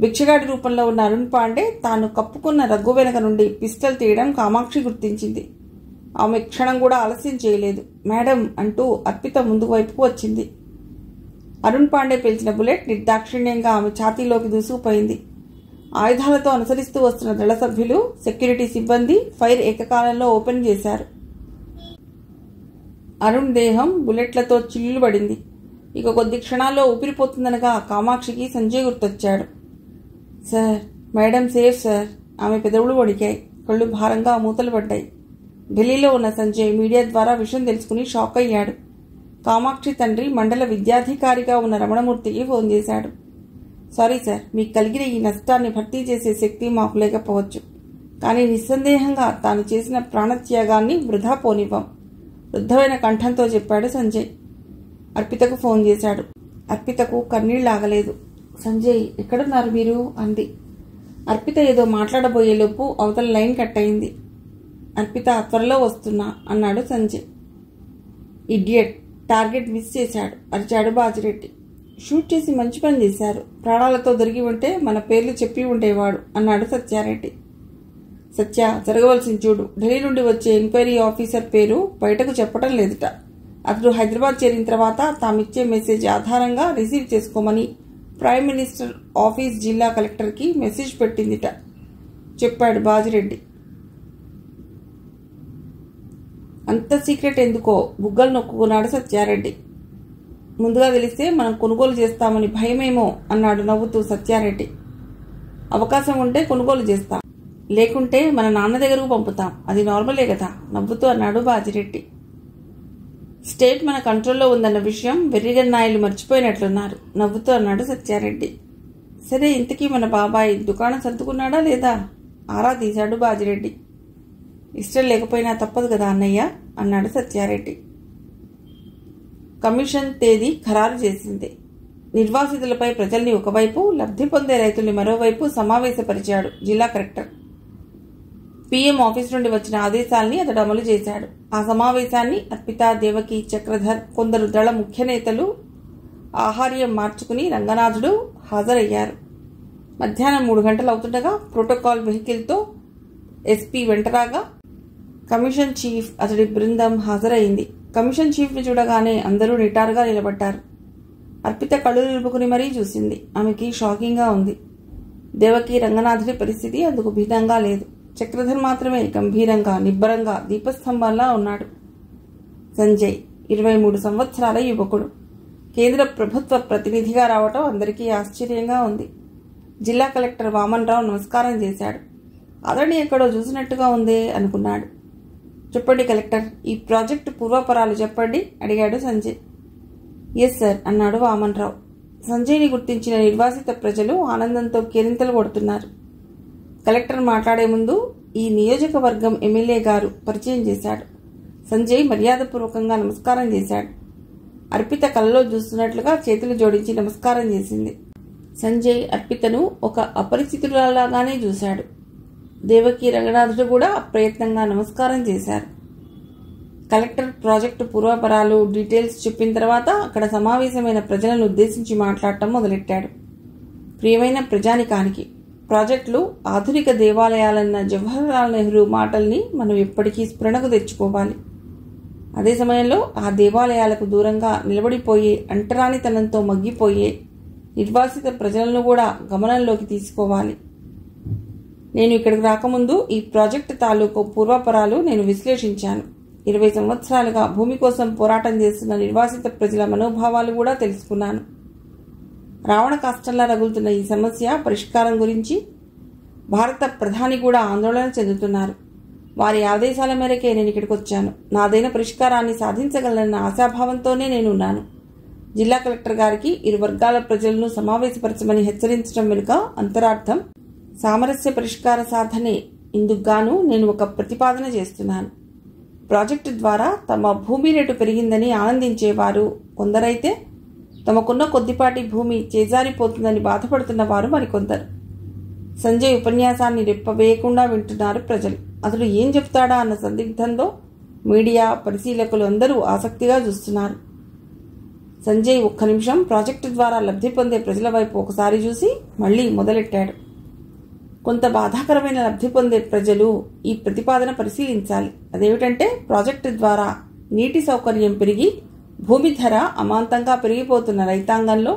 భిక్షగాడి రూపంలో ఉన్న అరుణ్ పాండే తాను కప్పుకున్న రగ్గు వెనక నుండి పిస్టల్ తీయడం కామాక్షి గుర్తించింది. ఆమె క్షణం కూడా ఆలస్యం చేయలేదు. మేడం అంటూ అర్పిత ముందు వైపుకు వచ్చింది. అరుణ్ పాండే పేల్చిన బుల్లెట్ నిర్దాక్షిణ్యంగా ఆమె ఛాతీలోకి దూసుకుపోయింది. ఆయుధాలతో అనుసరిస్తూ వస్తున్న దళ సభ్యులు, సెక్యూరిటీ సిబ్బంది ఫైర్ ఏకకాలంలో ఓపెన్ చేశారు. అరుణ్ దేహం బుల్లెట్లతో చిల్లుబడింది. ఇక కొద్ది క్షణాల్లో ఊపిరిపోతుందనగా కామాక్షికి సంజయ్ గుర్తొచ్చాడు. Sir, madam safe sir. ఆమె పెదవులు వణికాయి, కళ్ళు భారంగా మూతలు పడ్డాయి. ఢిల్లీలో ఉన్న సంజయ్ మీడియా ద్వారా విషయం తెలుసుకుని షాక్ అయ్యాడు. కామాక్షి తండ్రి మండల విద్యాధికారిగా ఉన్న రమణమూర్తికి ఫోన్ చేశాడు. సారీ సార్, మీకు కలిగిన ఈ నష్టాన్ని భర్తీ చేసే శక్తి మాకు లేకపోవచ్చు. కానీ నిస్సందేహంగా తాను చేసిన ప్రాణత్యాగాన్ని వృధా పోనివ్వం. వృద్ధమైన కంఠంతో చెప్పాడు సంజయ్. అర్పితకు ఫోన్ చేశాడు. అర్పితకు కన్నీళ్ళు ఆగలేదు. సంజయ్, ఎక్కడున్నారు మీరు అంది. అర్పిత ఏదో మాట్లాడబోయేలోపు అవతల లైన్ కట్ అయింది. అర్పిత, త్వరలో వస్తున్నా అన్నాడు సంజయ్. ఇడియట్, టార్గెట్ మిస్ చేశాడు అరిచాడు బాజిరెడ్డి. షూట్ చేసి మంచి పని చేశారు. ప్రాణాలతో దొరికి ఉంటే మన పేర్లు చెప్పి ఉండేవాడు అన్నాడు సత్యారెడ్డి. సత్య, జరగవలసింది చూడు. ఢిల్లీ నుండి వచ్చే ఎంక్వైరీ ఆఫీసర్ పేరు బయటకు చెప్పడం లేదుట. అతడు హైదరాబాద్ చేరిన తర్వాత తామిచ్చే మెసేజ్ ఆధారంగా రిసీవ్ చేసుకోమని ప్రైమ్ మినిస్టర్ ఆఫీస్ జిల్లా కలెక్టర్కి మెసేజ్ పెట్టిందిట చెప్పాడు బాజిరెడ్డి. అంత సీక్రెట్ ఎందుకో బుగ్గలు నొక్కుకున్నాడు సత్యారెడ్డి. ముందుగా తెలిస్తే మనం కొనుగోలు చేస్తామని భయమేమో అన్నాడు నవ్వుతూ సత్యారెడ్డి. అవకాశం ఉంటే కొనుగోలు చేస్తాం, లేకుంటే మన నాన్న దగ్గరకు పంపుతాం, అది నార్మలే కదా నవ్వుతూ అన్నాడు బాజిరెడ్డి. స్టేట్ మన కంట్రోల్లో ఉందన్న విషయం వెర్రిగన్నాయలు మర్చిపోయినట్లున్నారు నవ్వుతూ అన్నాడు సత్యారెడ్డి. సరే, ఇంతకీ మన బాబాయ్ దుకాణం సర్దుకున్నాడా లేదా ఆరా తీశాడు బాజిరెడ్డి. ఇష్టం లేకపోయినా తప్పదు కదా అన్నయ్య అన్నాడు సత్యారెడ్డి. కమిషన్ తేదీ ఖరారు చేసింది. నిర్వాసితులపై ప్రజల్ని ఒకవైపు, లబ్ధి పొందే రైతుల్ని మరోవైపు సమావేశపరిచాడు జిల్లా కలెక్టర్. పీఎం ఆఫీస్ నుండి వచ్చిన ఆదేశాల్ని అతడు అమలు చేశాడు. ఆ సమావేశాన్ని అర్పిత, దేవకి, చక్రధర్, కొందరు దళ ముఖ్య నేతలు ఆహార్యం మార్చుకుని రంగనాథుడు హాజరయ్యారు. మధ్యాహ్నం 3 గంటలు అవుతుండగా ప్రోటోకాల్ వెహికల్తో ఎస్పీ వెంటరాగా కమిషన్ చీఫ్, అతడి బృందం హాజరైంది. కమిషన్ చీఫ్ని చూడగానే అందరూ నిటారుగా నిలబడ్డారు. అర్పిత కళ్ళు నిలుపుకుని మరీ చూసింది. ఆమెకి షాకింగ్గా ఉంది. దేవకి, రంగనాథుడి పరిస్థితి అందుకు భిన్నంగా లేదు. చక్రధర్ మాత్రమే గంభీరంగా, నిబ్బరంగా దీపస్తంభంలా ఉన్నాడు. సంజయ్ 23 సంవత్సరాల యువకుడు కేంద్ర ప్రభుత్వ ప్రతినిధిగా రావటం అందరికీ ఆశ్చర్యంగా ఉంది. జిల్లా కలెక్టర్ వామన్ రావు నమస్కారం చేశాడు. అతడిని ఎక్కడో చూసినట్టుగా ఉందే అనుకున్నాడు. చెప్పండి కలెక్టర్, ఈ ప్రాజెక్టు పూర్వపరాలు చెప్పండి అడిగాడు సంజయ్. ఎస్ సార్ అన్నాడు వామన్ రావు. సంజయ్ని గుర్తించిన నిర్వాసిత ప్రజలు ఆనందంతో కేరింతలు కొడుతున్నారు. కలెక్టర్ మాట్లాడే ముందు ఈ నియోజకవర్గం ఎమ్మెల్యే గారు పరిచయం చేశాడు. సంజయ్ మర్యాదపూర్వకంగా నమస్కారం చేశాడు. అర్పిత కళ్ళలో చూస్తున్నట్లుగా చేతులు జోడించి నమస్కారం చేసింది. సంజయ్ అర్పితను ఒక అపరిచితురాలాగానే చూశాడు. దేవకి, రంగనాథుడు కూడా అప్రయత్నంగా నమస్కారం చేశారు. కలెక్టర్ ప్రాజెక్టు పూర్వపరాలు, డీటెయిల్స్ చెప్పిన తర్వాత అక్కడ సమావేశమైన ప్రజలను ఉద్దేశించి మాట్లాడటం మొదలెట్టాడు. ప్రియమైన ప్రజానికానికి, ప్రాజెక్టులు ఆధునిక దేవాలయాలన్న జవహర్లాల్ నెహ్రూ మాటల్ని మనం ఎప్పటికీ స్ఫురణకు తెచ్చుకోవాలి. అదే సమయంలో ఆ దేవాలయాలకు దూరంగా నిలబడిపోయే, అంటరానితనంతో మగ్గిపోయే నిర్వాసిత ప్రజలను కూడా గమనంలోకి తీసుకోవాలి. నేను ఇక్కడికి రాకముందు ఈ ప్రాజెక్టు తాలూకు పూర్వపరాలు నేను విశ్లేషించాను. 20 సంవత్సరాలుగా భూమి కోసం పోరాటం చేస్తున్న నిర్వాసిత ప్రజల మనోభావాలు కూడా తెలుసుకున్నాను. రావణ కాష్టంలా రగులుతున్న ఈ సమస్య పరిష్కారం గురించి భారత ప్రధాని కూడా ఆందోళన చెందుతున్నారు. వారి ఆదేశాల మేరకే నేను ఇక్కడికి వచ్చాను. నాదైన పరిష్కారాన్ని సాధించగలనన్న ఆశాభావంతోనే నేనున్నాను. జిల్లా కలెక్టర్ గారికి ఇరు వర్గాల ప్రజలను సమావేశపరచమని హెచ్చరించడం వెనుక అంతరార్థం సామరస్య పరిష్కార సాధనే. ఇందుకుగాను నేను ఒక ప్రతిపాదన చేస్తున్నాను. ప్రాజెక్టు ద్వారా తమ భూమి రేటు పెరిగిందని ఆనందించేవారు కొందరైతే, తమకున్న కొద్దిపాటి భూమి చేజారిపోతుందని బాధపడుతున్న వారు మరికొందరు. సంజయ్ ఉపన్యాసాన్ని రెప్పవేయకుండా వింటున్నారు ప్రజలు. అతడు ఏం చెప్తాడా అన్న సందిగ్ధంతో మీడియా, పరిశీలకులు అందరూ ఆసక్తిగా చూస్తున్నారు. సంజయ్ ఒక్క నిమిషం ప్రాజెక్టు ద్వారా లబ్ధి పొందే ప్రజల వైపు ఒకసారి చూసి మళ్లీ మొదలెట్టాడు. కొంత బాధాకరమైన లబ్ధి పొందే ప్రజలు ఈ ప్రతిపాదన పరిశీలించాలి. అదేమిటంటే, ప్రాజెక్టు ద్వారా నీటి సౌకర్యం పెరిగి భూమి ధర అమాంతంగా పెరిగిపోతున్న రైతాంగంలో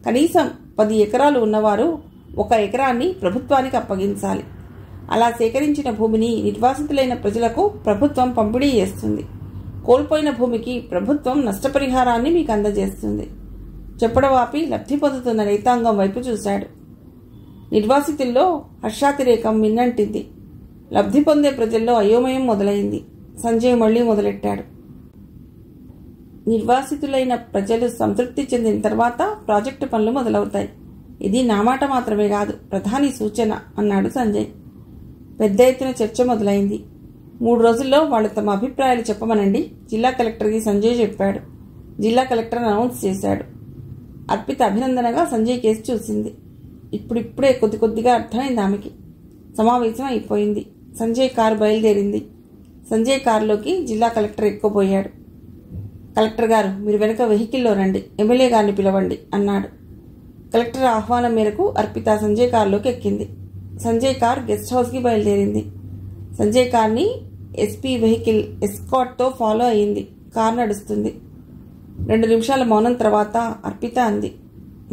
కనీసం 10 ఎకరాలు ఉన్నవారు 1 ఎకరాన్ని ప్రభుత్వానికి అప్పగించాలి. అలా సేకరించిన భూమిని నిర్వాసితులైన ప్రజలకు ప్రభుత్వం పంపిణీ చేస్తుంది. కోల్పోయిన భూమికి ప్రభుత్వం నష్టపరిహారాన్ని మీకు అందజేస్తుంది. చెప్పడం ఆపి లబ్ధి పొందుతున్న రైతాంగం వైపు చూశాడు. నిర్వాసితుల్లో హర్షాతిరేకం మిన్నంటింది. లబ్ధి పొందే ప్రజల్లో అయోమయం మొదలైంది. సంజయ్ మళ్లీ మొదలెట్టాడు. నిర్వాసితులైన ప్రజలు సంతృప్తి చెందిన తర్వాత ప్రాజెక్టు పనులు మొదలవుతాయి. ఇది నా మాట మాత్రమే కాదు, ప్రధాని సూచన అన్నాడు సంజయ్. పెద్ద ఎత్తున చర్చ మొదలైంది. 3 రోజుల్లో వాళ్ళు తమ అభిప్రాయాలు చెప్పమనండి జిల్లా కలెక్టర్కి సంజయ్ చెప్పాడు. జిల్లా కలెక్టర్ అనౌన్స్ చేశాడు. అర్పిత అభినందనగా సంజయ్ కేసు చూసింది. ఇప్పుడిప్పుడే కొద్దిగా అర్థమైంది ఆమెకి. సమావేశం అయిపోయింది. సంజయ్ కారు బయలుదేరింది. సంజయ్ కారులోకి జిల్లా కలెక్టర్ ఎక్కుపోయాడు. కలెక్టర్ గారు, మీరు వెనుక వెహికల్లో రండి, ఎమ్మెల్యే గారిని పిలవండి అన్నాడు. కలెక్టర్ ఆహ్వానం మేరకు అర్పిత సంజయ్ కారులోకి ఎక్కింది. సంజయ్ కార్ గెస్ట్ హౌస్కి బయలుదేరింది. సంజయ్ కార్ని ఎస్పీ వెహికల్ ఎస్కాట్తో ఫాలో అయింది. కారు నడుస్తుంది. 2 నిమిషాల మౌనం తర్వాత అర్పిత అంది,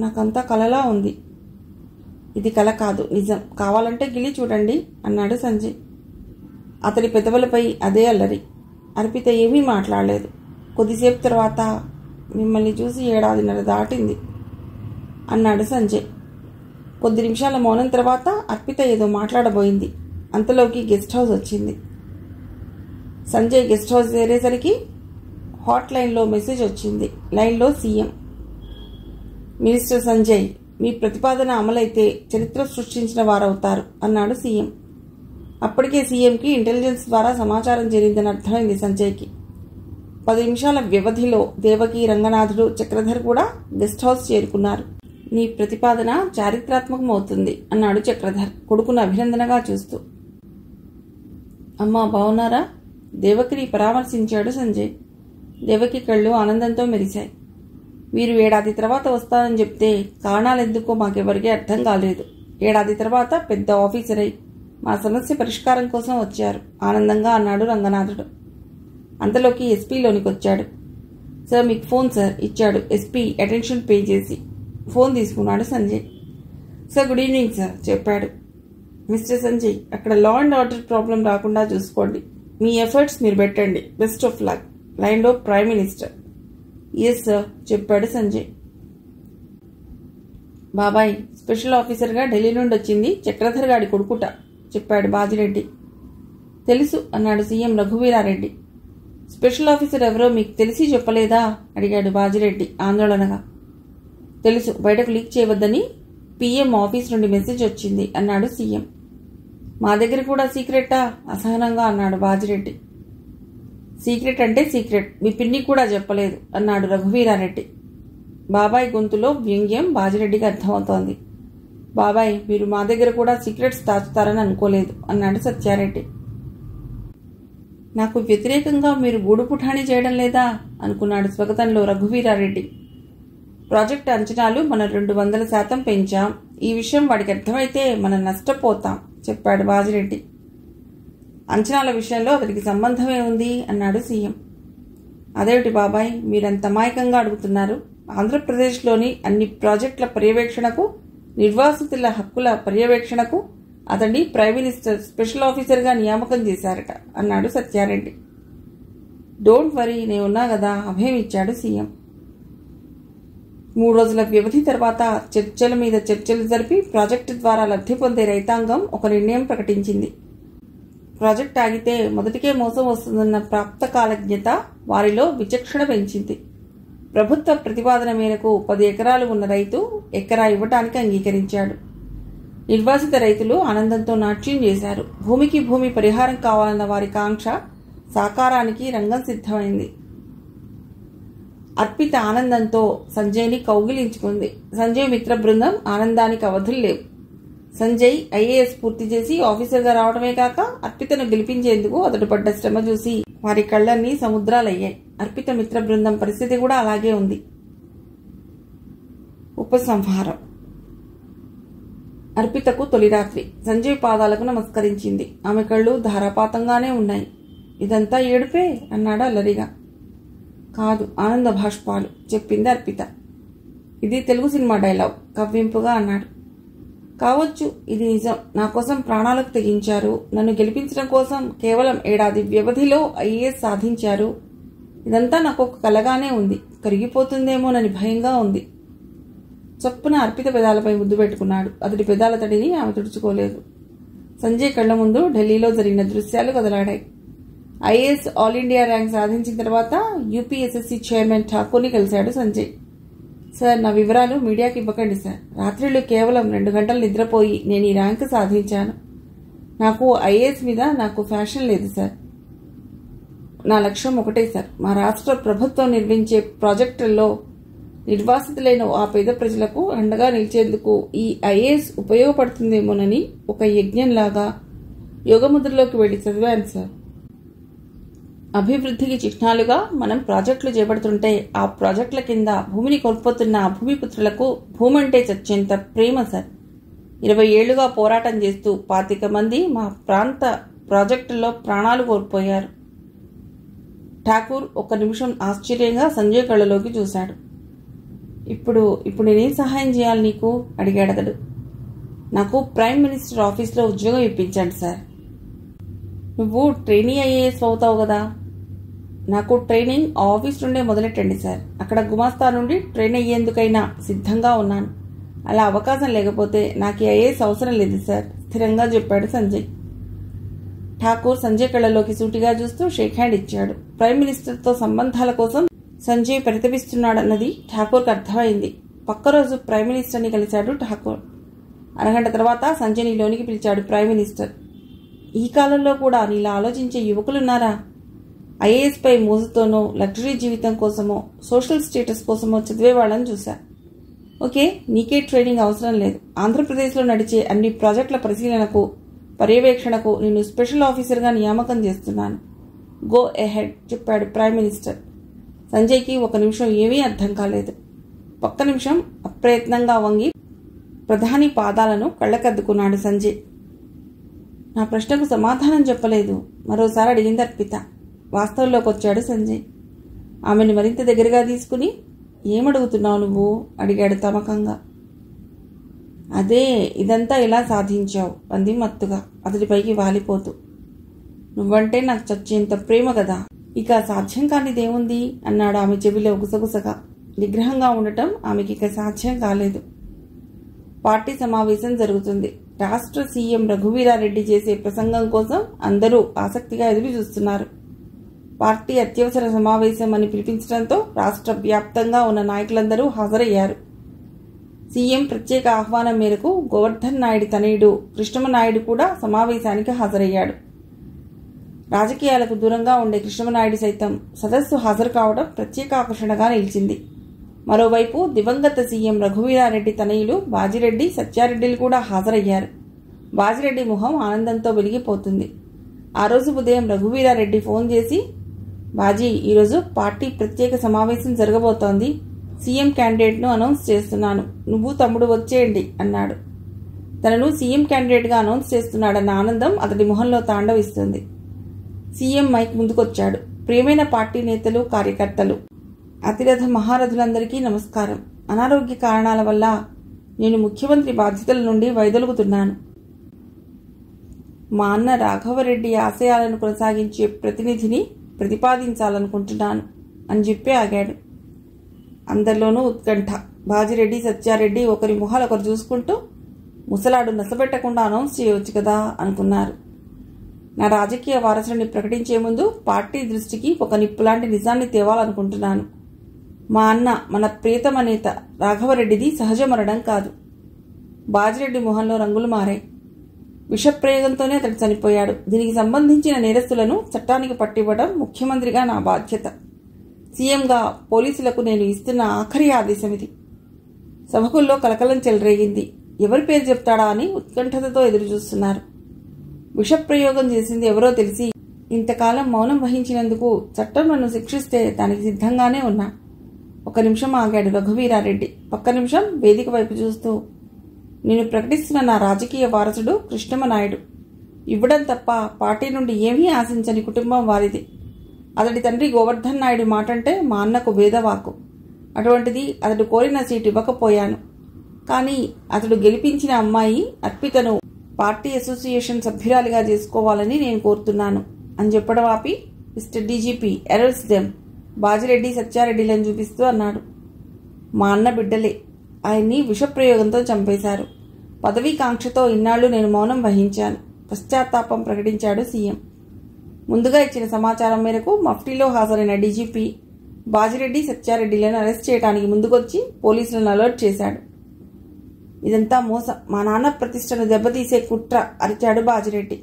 నాకంతా కలలా ఉంది. ఇది కల కాదు, నిజం. కావాలంటే గిలి చూడండి అన్నాడు సంజయ్. అతడి పెదవులపై అదే అల్లరి. అర్పిత ఏమీ మాట్లాడలేదు. కొద్దిసేపు తర్వాత, మిమ్మల్ని చూసి 7 ఏడాదిన్నర దాటింది అన్నాడు సంజయ్. కొద్ది నిమిషాల మౌనం తర్వాత అర్పిత ఏదో మాట్లాడబోయింది. అంతలోకి గెస్ట్ హౌస్ వచ్చింది. సంజయ్ గెస్ట్ హౌస్ చేరేసరికి హాట్ లైన్లో మెసేజ్ వచ్చింది. లైన్లో సీఎం. మినిస్టర్ సంజయ్, మీ ప్రతిపాదన అమలైతే చరిత్ర సృష్టించిన వారవుతారు అన్నాడు సీఎం. అప్పటికే సీఎంకి ఇంటెలిజెన్స్ ద్వారా సమాచారం చేరిందని అర్థమైంది సంజయ్కి. 10 నిమిషాల వ్యవధిలో దేవకి, రంగనాథుడు, చక్రధర్ కూడా గెస్ట్ హౌస్ చేరుకున్నారు. నీ ప్రతిపాదన చారిత్రాత్మకమవుతుంది అన్నాడు చక్రధర్ కొడుకును అభినందనగా చూస్తూ. అమ్మా బావున్నారా? దేవకిని పరామర్శించాడు సంజయ్. దేవకి కళ్ళు ఆనందంతో మెరిశాయి. మీరు 7 ఏడాది తర్వాత వస్తానని చెప్తే కారణాలెందుకో మాకెవరికీ అర్థం కాలేదు. 7 ఏడాది తర్వాత పెద్ద ఆఫీసర్ అయి మా సమస్య పరిష్కారం కోసం వచ్చారు ఆనందంగా అన్నాడు రంగనాథుడు. అంతలోకి ఎస్పీ లోనికి వచ్చాడు. సార్ మీకు ఫోన్ సార్ ఇచ్చాడు ఎస్పీ అటెన్షన్ పే చేసి. ఫోన్ తీసుకున్నాడు Sanjay. Sir good evening sir చెప్పాడు. మిస్టర్ సంజయ్, అక్కడ లా అండ్ ఆర్డర్ ప్రాబ్లం రాకుండా చూసుకోండి. మీ ఎఫర్ట్స్ మీరు పెట్టండి. Best of luck. లైన్లో ప్రైమ్ మినిస్టర్. ఎస్ సార్ చెప్పాడు సంజయ్. బాబాయ్, స్పెషల్ ఆఫీసర్గా ఢిల్లీ నుండి వచ్చింది చక్రధర్ గాడి కొడుకుట చెప్పాడు బాజిరెడ్డి. తెలుసు అన్నాడు సీఎం రఘువీరారెడ్డి. స్పెషల్ ఆఫీసర్ ఎవరో మీకు తెలిసి చెప్పలేదా అడిగాడు బాజిరెడ్డి ఆందోళనగా. తెలుసు, బయటకు లీక్ చేయవద్దని పీఎం ఆఫీస్ నుండి మెసేజ్ వచ్చింది అన్నాడు సీఎం. మా దగ్గర కూడా సీక్రెటా అసహనంగా అన్నాడు బాజిరెడ్డి. సీక్రెట్ అంటే సీక్రెట్, మీ పిన్ని కూడా చెప్పలేదు అన్నాడు రఘువీరారెడ్డి. బాబాయ్ గొంతులో వ్యంగ్యం బాజిరెడ్డికి అర్థమవుతోంది. బాబాయ్, మీరు మా దగ్గర కూడా సీక్రెట్స్ దాచుతారని అనుకోలేదు అన్నాడు సత్యారెడ్డి. నాకు వ్యతిరేకంగా మీరు గూడుపుఠాణి చేయడం లేదా అనుకున్నాడు స్వగతంలో రఘువీరారెడ్డి. ప్రాజెక్టు అంచనాలు మనం 200% పెంచాం. ఈ విషయం వాడికి అర్థమైతే మనం నష్టపోతాం చెప్పాడు బాజిరెడ్డి. అంచనాల విషయంలో అతడికి సంబంధమే ఉంది అన్నాడు సీఎం. అదేమిటి బాబాయ్, మీరంత అమాయకంగా అడుగుతున్నారు? ఆంధ్రప్రదేశ్లోని అన్ని ప్రాజెక్టుల పర్యవేక్షణకు, నిర్వాసితుల హక్కుల పర్యవేక్షణకు అతన్ని ప్రైమ్ మినిస్టర్ స్పెషల్ ఆఫీసర్గా నియామకం చేశారట అన్నాడు సత్యారెడ్డి. డోంట్ వరీ, నేనున్నా కదా అభయం ఇచ్చాడు సీఎం. 3 రోజుల వ్యవధి తర్వాత చర్చల మీద చర్చలు జరిపి ప్రాజెక్టు ద్వారా లబ్ధి పొందే రైతాంగం ఒక నిర్ణయం ప్రకటించింది. ప్రాజెక్ట్ ఆగితే మొదటికే మోసం వస్తుందన్న ప్రాప్త కాలజ్ఞత వారిలో విచక్షణ పెంచింది. ప్రభుత్వ ప్రతిపాదన మేరకు 10 ఎకరాలు ఉన్న రైతు ఎకరా ఇవ్వటానికి అంగీకరించాడు. నిర్వాసిత రైతులు ఆనందంతో నాట్యం చేశారు. భూమికి భూమి పరిహారం కావాలన్న వారి కాంక్ష సాకారానికి రంగం సిద్ధమైంది. అర్పిత ఆనందంతో సంజయ్ని కౌగిలించుకుంది. సంజయ్ మిత్ర బృందం ఆనందానికి అవధులు లేవు. సంజయ్ ఐఏఎస్ పూర్తి చేసి ఆఫీసర్గా రావడమే కాక అర్పితను గెలిపించేందుకు అతడు పడ్డ శ్రమ చూసి వారి కళ్ళన్నీ సముద్రాలయ్యాయి. అర్పిత మిత్ర బృందం పరిస్థితి కూడా అలాగే ఉంది. ఉపసంహారం. అర్పితకు తొలి రాత్రి. సంజయ్ పాదాలకు నమస్కరించింది. ఆమె కళ్ళు ధారాపాతంగానే ఉన్నాయి. ఇదంతా ఏడుపే అన్నాడు అల్లరిగా. కాదు, ఆనంద భాష్పాలు చెప్పింది అర్పిత. ఇది తెలుగు సినిమా డైలాగ్ కవ్వింపుగా అన్నాడు. కావచ్చు, ఇది నిజం. నా కోసం ప్రాణాలకు తెగించారు. నన్ను గెలిపించడం కోసం కేవలం 7 ఏడాది వ్యవధిలో ఐఏఎస్ సాధించారు. ఇదంతా నాకు ఒక కలగానే ఉంది. కరిగిపోతుందేమోనని భయంగా ఉంది. చప్పున అర్పిత పెదాలపై ముద్దు పెట్టుకున్నాడు. అతడి పెదాల తడిని ఆమె తుడుచుకోలేదు. సంజయ్ కళ్ల ముందు ఢిల్లీలో జరిగిన దృశ్యాలు కదలాడాయి. ఐఏఎస్ ఆల్ ఇండియా ర్యాంక్ సాధించిన తర్వాత యూపీఎస్ఎస్సీ చైర్మన్ ఠాకూర్ని కలిశాడు సంజయ్. సార్, నా వివరాలు మీడియాకి ఇవ్వకండి సార్. రాత్రిళ్ళు కేవలం 2 గంటలు నిద్రపోయి నేను ఈ ర్యాంకు సాధించాను. నాకు ఐఏఎస్ మీద నాకు ఫ్యాషన్ లేదు సార్. నా లక్ష్యం ఒకటే సార్. మా రాష్ట్ర ప్రభుత్వం నిర్మించే ప్రాజెక్టుల్లో నిర్వాసితులైన ఆ పేద ప్రజలకు అండగా నిలిచేందుకు ఈ ఐఏఎస్ ఉపయోగపడుతుందేమోనని ఒక యజ్ఞంలాగా యోగముద్రలోకి వెళ్లి చదివాను సార్. అభివృద్ధికి చిహ్నాలుగా మనం ప్రాజెక్టులు చేపడుతుంటే ఆ ప్రాజెక్టుల కింద భూమిని కోల్పోతున్న భూమిపుత్రులకు భూమి అంటే చచ్చేంత ప్రేమ సార్. 20 ఏళ్లుగా పోరాటం చేస్తూ 25 మంది మా ప్రాంత ప్రాజెక్టుల్లో ప్రాణాలు కోల్పోయారు. ఠాకూర్ ఒక్క నిమిషం ఆశ్చర్యంగా సంజయ్ కళ్ళలోకి చూశాడు. ఇప్పుడు నేనేం సహాయం చేయాలి నీకు అడిగాడు అతడు. నాకు ప్రైమ్ మినిస్టర్ ఆఫీస్లో ఉద్యోగం ఇప్పించండి సార్. నువ్వు ట్రైనీ ఐఏఎస్ అవుతావు కదా. నాకు ట్రైనింగ్ ఆఫీస్ నుండే మొదలెట్టండి సార్. అక్కడ గుమాస్తా నుండి ట్రైన్ అయ్యేందుకైనా సిద్ధంగా ఉన్నాను. అలా అవకాశం లేకపోతే నాకు ఐఏఎస్ అవసరం లేదు సార్, స్థిరంగా చెప్పాడు సంజయ్. ఠాకూర్ సంజయ్ కళ్ళలోకి సూటిగా చూస్తూ షేక్ హ్యాండ్ ఇచ్చాడు. ప్రైమ్ మినిస్టర్తో సంబంధాల కోసం సంజయ్ పరితపిస్తున్నాడన్నది ఠాకూర్కి అర్థమైంది. పక్క రోజు ప్రైమ్ మినిస్టర్ని కలిశాడు ఠాకూర్. అరగంట తర్వాత సంజయ్ని లోనికి పిలిచాడు ప్రైమ్ మినిస్టర్. ఈ కాలంలో కూడా నీలా ఆలోచించే యువకులున్నారా? ఐఏఎస్ పై మోజుతోనో లగ్జరీ జీవితం కోసమో సోషల్ స్టేటస్ కోసమో చదివే వాళ్ళని చూశా. ఓకే, నీకే ట్రైనింగ్ అవసరం లేదు. ఆంధ్రప్రదేశ్లో నడిచే అన్ని ప్రాజెక్టుల పరిశీలనకు పర్యవేక్షణకు నేను స్పెషల్ ఆఫీసర్గా నియామకం చేస్తున్నాను. గో ఎహెడ్ చెప్పాడు ప్రైమ్ మినిస్టర్. సంజయ్కి ఒక నిమిషం ఏమీ అర్థం కాలేదు. ఒక్క నిమిషం అప్రయత్నంగా వంగి ప్రధాని పాదాలను కళ్ళకద్దుకున్నాడు సంజయ్. నా ప్రశ్నకు సమాధానం చెప్పలేదు, మరోసారి అడిగింది అర్పిత. వాస్తవంలోకి వచ్చాడు సంజయ్. ఆమెను మరింత దగ్గరగా తీసుకుని ఏమడుగుతున్నావు నువ్వు అడిగాడు తమకంగా. అదే, ఇదంతా ఎలా సాధించావు అంది మత్తుగా అతడిపైకి వాలిపోతూ. నువ్వంటే నాకు చచ్చేంత ప్రేమ కదా, ఇక సాధ్యం కానిదేముంది అన్నాడు ఆమె చెవిలో గుసగుసగా. నిగ్రహంగా ఉండటం ఆమెకి ఇక సాధ్యం కాలేదు. పార్టీ సమావేశం జరుగుతుంది. రాష్ట్ర సీఎం రఘువీరారెడ్డి చేసే ప్రసంగం కోసం అందరూ ఆసక్తిగా ఎదురు చూస్తున్నారు. పార్టీ అత్యవసర సమావేశం అని పిలిపించడంతో రాష్ట్ర వ్యాప్తంగా ఉన్న నాయకులందరూ హాజరయ్యారు. సీఎం ప్రత్యేక ఆహ్వానం మేరకు గోవర్ధన్ నాయుడు తనయుడు కృష్ణమనాయుడు కూడా సమావేశానికి హాజరయ్యాడు. రాజకీయాలకు దూరంగా ఉండే కృష్ణమనాయుడు సైతం సదస్సు హాజరు కావడం ప్రత్యేక ఆకర్షణగా నిలిచింది. మరోవైపు దివంగత సీఎం రఘువీరారెడ్డి తనయులు బాజిరెడ్డి, సత్యారెడ్డిలు కూడా హాజరయ్యారు. బాజిరెడ్డి ముఖం ఆనందంతో వెలిగిపోతుంది. ఆ రోజు ఉదయం రఘువీరారెడ్డి ఫోన్ చేసి, బాజీ, ఈరోజు పార్టీ ప్రత్యేక సమావేశం జరగబోతోంది. సీఎం క్యాండిడేట్ను అనౌన్స్ చేస్తున్నాను. నువ్వు తమ్ముడు వచ్చేయండి అన్నాడు. తనను సీఎం క్యాండిడేట్గా అనౌన్స్ చేస్తున్నాడన్న ఆనందం అతడి మొహంలో తాండవిస్తుంది. CM mic ముందుకొచ్చాడు. ప్రియమైన పార్టీ నేతలు, కార్యకర్తలు, అతిరథ మహారథులందరికీ నమస్కారం. అనారోగ్య కారణాల వల్ల నేను ముఖ్యమంత్రి బాధ్యతల నుండి వైదొలుగుతున్నాను. మా అన్న రాఘవరెడ్డి ఆశయాలను కొనసాగించే ప్రతినిధిని ప్రతిపాదించాలనుకుంటున్నాను అని చెప్పి ఆగాడు. అందరిలోనూ ఉత్కంఠ. బాజిరెడ్డి, సత్యారెడ్డి ఒకరి మొహాలు ఒకరు చూసుకుంటూ ముసలాడు నసబెట్టకుండా అనౌన్స్ చేయవచ్చు కదా అనుకున్నారు. నా రాజకీయ వారసుడిని ప్రకటించే ముందు పార్టీ దృష్టికి ఒక నిప్పులాంటి నిజాన్ని తేవాలనుకుంటున్నాను. మా అన్న, మన ప్రియతమ నేత రాఘవరెడ్డిది సహజ మరణం కాదు. బాజిరెడ్డి మొహంలో రంగులు మారాయి. విషప్రయోగంతోనే అతడు చనిపోయాడు. దీనికి సంబంధించిన నేరస్తులను చట్టానికి పట్టివ్వడం ముఖ్యమంత్రిగా నా బాధ్యత. సీఎంగా పోలీసులకు నేను ఇస్తున్న ఆఖరి ఆదేశం ఇది. సభకుల్లో కలకలం చెలరేగింది. ఎవరి పేరు చెప్తాడా అని ఉత్కంఠతతో ఎదురుచూస్తున్నారు. విషప్రయోగం చేసింది ఎవరో తెలిసి ఇంతకాలం మౌనం వహించినందుకు చట్టం నన్ను శిక్షిస్తే దానికి సిద్ధంగానే ఉన్నా. ఒక నిమిషం ఆగాడు రఘువీరారెడ్డి. పక్క నిమిషం వేదిక వైపు చూస్తూ, నేను ప్రకటిస్తున్న నా రాజకీయ వారసుడు కృష్ణమనాయుడు. ఇవ్వడం తప్ప పార్టీ నుండి ఏమీ ఆశించని కుటుంబం వారిది. అతడి తండ్రి గోవర్ధన్ నాయుడు మాటంటే మా అన్నకు వేదవాకు. అటువంటిది అతడు కోరిన సీటు ఇవ్వకపోయాను. కానీ అతడు గెలిపించిన అమ్మాయి అర్పితను పార్టీ అసోసియేషన్ సభ్యురాలిగా చేసుకోవాలని నేను కోరుతున్నాను అని చెప్పడం ఆపి, మిస్టర్ డీజీపీ, ఎరల్స్ దెమ్, బాజిరెడ్డి, సత్యారెడ్డిలను చూపిస్తూ అన్నాడు. మా అన్న బిడ్డలే. ఆయన్ని విషప్రయోగంతో చంపేశారు. పదవీకాంక్షతో ఇన్నాళ్లు నేను మౌనం వహించాను. పశ్చాత్తాపం ప్రకటించాడు సీఎం. ముందుగా ఇచ్చిన సమాచారం మేరకు మఫ్టీలో హాజరైన డీజీపీ బాజిరెడ్డి, సత్యారెడ్డిలను అరెస్ట్ చేయడానికి ముందుకొచ్చి పోలీసులను అలర్ట్ చేశాడు. ఇదంతా మోసం, మా నాన్న ప్రతిష్టను దెబ్బతీసే కుట్ర అరిచాడు బాజిరెడ్డి.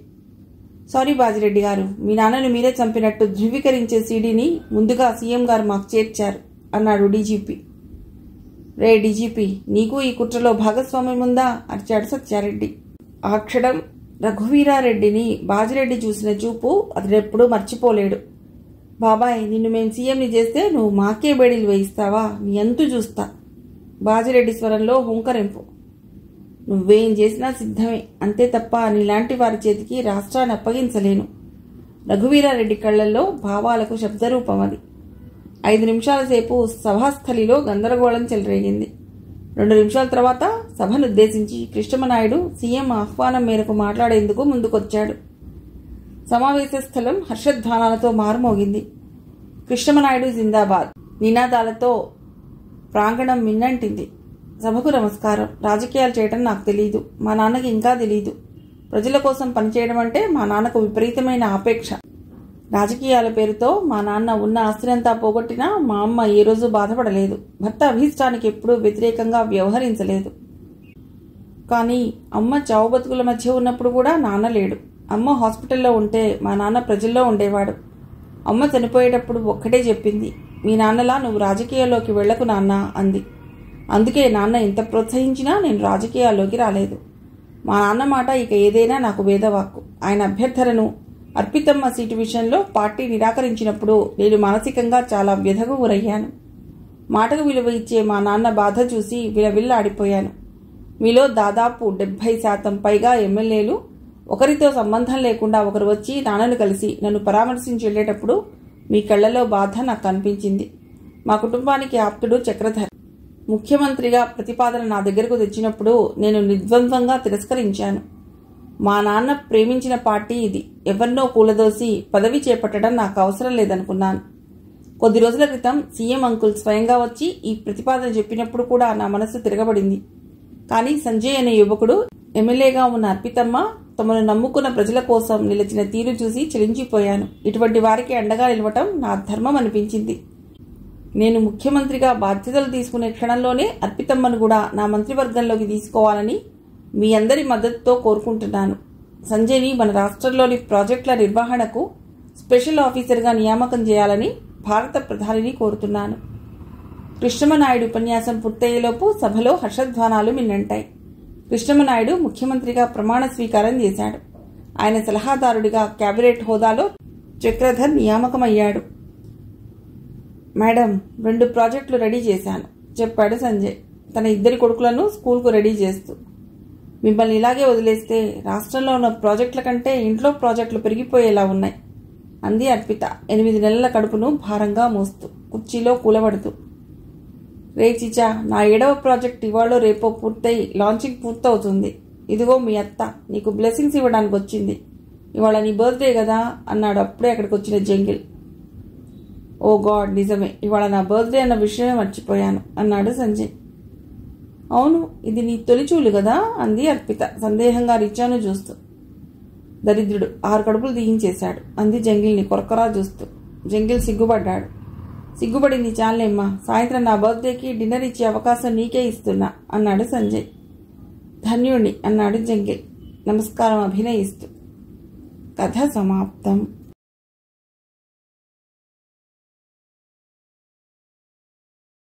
సారీ బాజిరెడ్డి గారు, మీ నాన్నను మీరే చంపినట్టు ధృవీకరించే సీడీని ముందుగా సీఎం గారు మాకు చేర్చారు అన్నాడు డీజీపీ. రే డీజీపీ, నీకు ఈ కుట్రలో భాగస్వామ్యం ఉందా అరిచాడు సత్యారెడ్డి. ఆ క్షణం రఘువీరారెడ్డిని బాజిరెడ్డి చూసిన చూపు అతడెప్పుడూ మర్చిపోలేడు. బాబాయ్, నిన్ను మేం సీఎంని చేస్తే నువ్వు మాకే బేడీలు వేయిస్తావా? నీ అంతు చూస్తా. బాజిరెడ్డి స్వరంలో హుంకరింపు. నువ్వేం చేసినా సిద్ధమే, అంతే తప్ప నీలాంటి వారి చేతికి రాష్ట్రాన్ని అప్పగించలేను. రఘువీరారెడ్డి కళ్లల్లో భావాలకు శబ్దరూపం అది. 5 నిమిషాల సేపు సభాస్థలిలో గందరగోళం చెలరేగింది. 2 నిమిషాల తర్వాత సభనుద్దేశించి కృష్ణమనాయుడు సీఎం ఆహ్వానం మేరకు మాట్లాడేందుకు ముందుకొచ్చాడు. సమావేశ స్థలం హర్షధ్వానాలతో మారుమోగింది. కృష్ణమనాయుడు జిందాబాద్ నినాదాలతో ప్రాంగణం మిన్నంటింది. సభకు నమస్కారం. రాజకీయాలు చేయడం నాకు తెలీదు, మా నాన్నకి ఇంకా తెలీదు. ప్రజల కోసం పనిచేయడం అంటే మా నాన్నకు విపరీతమైన ఆపేక్ష. రాజకీయాల పేరుతో మా నాన్న ఉన్న ఆస్తినంతా పోగొట్టినా మా అమ్మ ఏ రోజు బాధపడలేదు. భర్త అభీష్టానికి ఎప్పుడూ వ్యతిరేకంగా వ్యవహరించలేదు. కానీ అమ్మ చావు బతుకుల మధ్య ఉన్నప్పుడు కూడా నాన్న లేడు. అమ్మ హాస్పిటల్లో ఉంటే మా నాన్న ప్రజల్లో ఉండేవాడు. అమ్మ చనిపోయేటప్పుడు ఒక్కటే చెప్పింది, మీ నాన్నలా నువ్వు రాజకీయాల్లోకి వెళ్లకు నాన్న అంది. అందుకే నాన్న ఎంత ప్రోత్సహించినా నేను రాజకీయాల్లోకి రాలేదు. మా నాన్న మాట ఇక ఏదైనా నాకు వేదవాక్కు. ఆయన అభ్యర్థనను అర్పితమ్మ సీటు విషయంలో పార్టీ నిరాకరించినప్పుడు నేను మానసికంగా చాలా వ్యధకు గురయ్యాను. మాటకు విలువ ఇచ్చే మా నాన్న బాధ చూసి విలవిల్లాడిపోయాను. మీలో దాదాపు 70% పైగా ఎమ్మెల్యేలు ఒకరితో సంబంధం లేకుండా ఒకరు వచ్చి నాన్నను కలిసి నన్ను పరామర్శించి వెళ్లేటప్పుడు మీ కళ్లలో బాధ నాకు కనిపించింది. మా కుటుంబానికి ఆప్తుడు చక్రధర్ ముఖ్యమంత్రిగా ప్రతిపాదన నా దగ్గరకు తెచ్చినప్పుడు నేను నిర్ద్వంద్వంగా తిరస్కరించాను. మా నాన్న ప్రేమించిన పార్టీ ఇది. ఎవరినో కూలదోసి పదవి చేపట్టడం నాకు అవసరం లేదనుకున్నాను. కొద్ది రోజుల క్రితం సీఎం అంకుల్ స్వయంగా వచ్చి ఈ ప్రతిపాదన చెప్పినప్పుడు కూడా నా మనసు తిరగబడింది. కానీ సంజయ్ అనే యువకుడు, ఎమ్మెల్యేగా ఉన్న అర్పితమ్మ తమను నమ్ముకున్న ప్రజల కోసం నిలిచిన తీరు చూసి చెలించిపోయాను. ఇటువంటి వారికి అండగా నిలవటం నా ధర్మం అనిపించింది. నేను ముఖ్యమంత్రిగా బాధ్యతలు తీసుకునే క్షణంలోనే అర్పితమ్మను కూడా నా మంత్రివర్గంలోకి తీసుకోవాలని మీ అందరి మద్దతుతో కోరుకుంటున్నాను. సంజయ్ని మన రాష్ట్రంలోని ప్రాజెక్టుల నిర్వహణకు స్పెషల్ ఆఫీసర్గా నియామకం చేయాలని భారత ప్రధానిని కోరుతున్నాను. కృష్ణమనాయుడు ఉపన్యాసం పూర్తయ్యేలోపు సభలో హర్షధ్వానాలు మిన్నంటాయి. కృష్ణమనాయుడు ముఖ్యమంత్రిగా ప్రమాణ స్వీకారం చేశాడు. ఆయన సలహాదారుడిగా కేబినెట్ హోదాలో చక్రధర్ నియామకమయ్యాడు. మేడం, 2 ప్రాజెక్టులు రెడీ చేశాను చెప్పాడు సంజయ్ తన 2 కొడుకులను స్కూల్కు రెడీ చేస్తూ. మిమ్మల్ని ఇలాగే వదిలేస్తే రాష్ట్రంలో ఉన్న ప్రాజెక్టుల కంటే ఇంట్లో ప్రాజెక్టులు పెరిగిపోయేలా ఉన్నాయి అంది అర్పిత 8 నెలల కడుపును భారంగా మోస్తూ కుర్చీలో కూలబడుతూ. రే చిచా, నా 7వ ప్రాజెక్ట్ ఇవాళో రేపో పూర్తయి లాంచింగ్ పూర్తవుతుంది. ఇదిగో మీ అత్త నీకు బ్లెస్సింగ్స్ ఇవ్వడానికి వచ్చింది. ఇవాళ నీ బర్త్డే కదా అన్నాడు అప్పుడే అక్కడికి వచ్చిన జంగిల్. ఓ గాడ్, నిజమే, ఇవాళ నా బర్త్డే అన్న విషయమే మర్చిపోయాను అన్నాడు సంజయ్. అవును, ఇది నీ తొలిచూలు కదా అంది అర్పిత సందేహంగా రిచాను చూస్తూ. దరిద్రుడు 6 కడుపులు తీయించేశాడు అంది జంగిల్ని కొరకొరా చూస్తూ. జంగిల్ సిగ్గుపడ్డాడు. సిగ్గుపడింది చాలేమ్మా, సాయంత్రం నా బర్త్డేకి డిన్నర్ ఇచ్చే అవకాశం నీకే ఇస్తున్నా అన్నాడు సంజయ్. ధన్యుణ్ణి అన్నాడు జంగిల్ నమస్కారం అభినయిస్తూ. కథ సమాప్తం.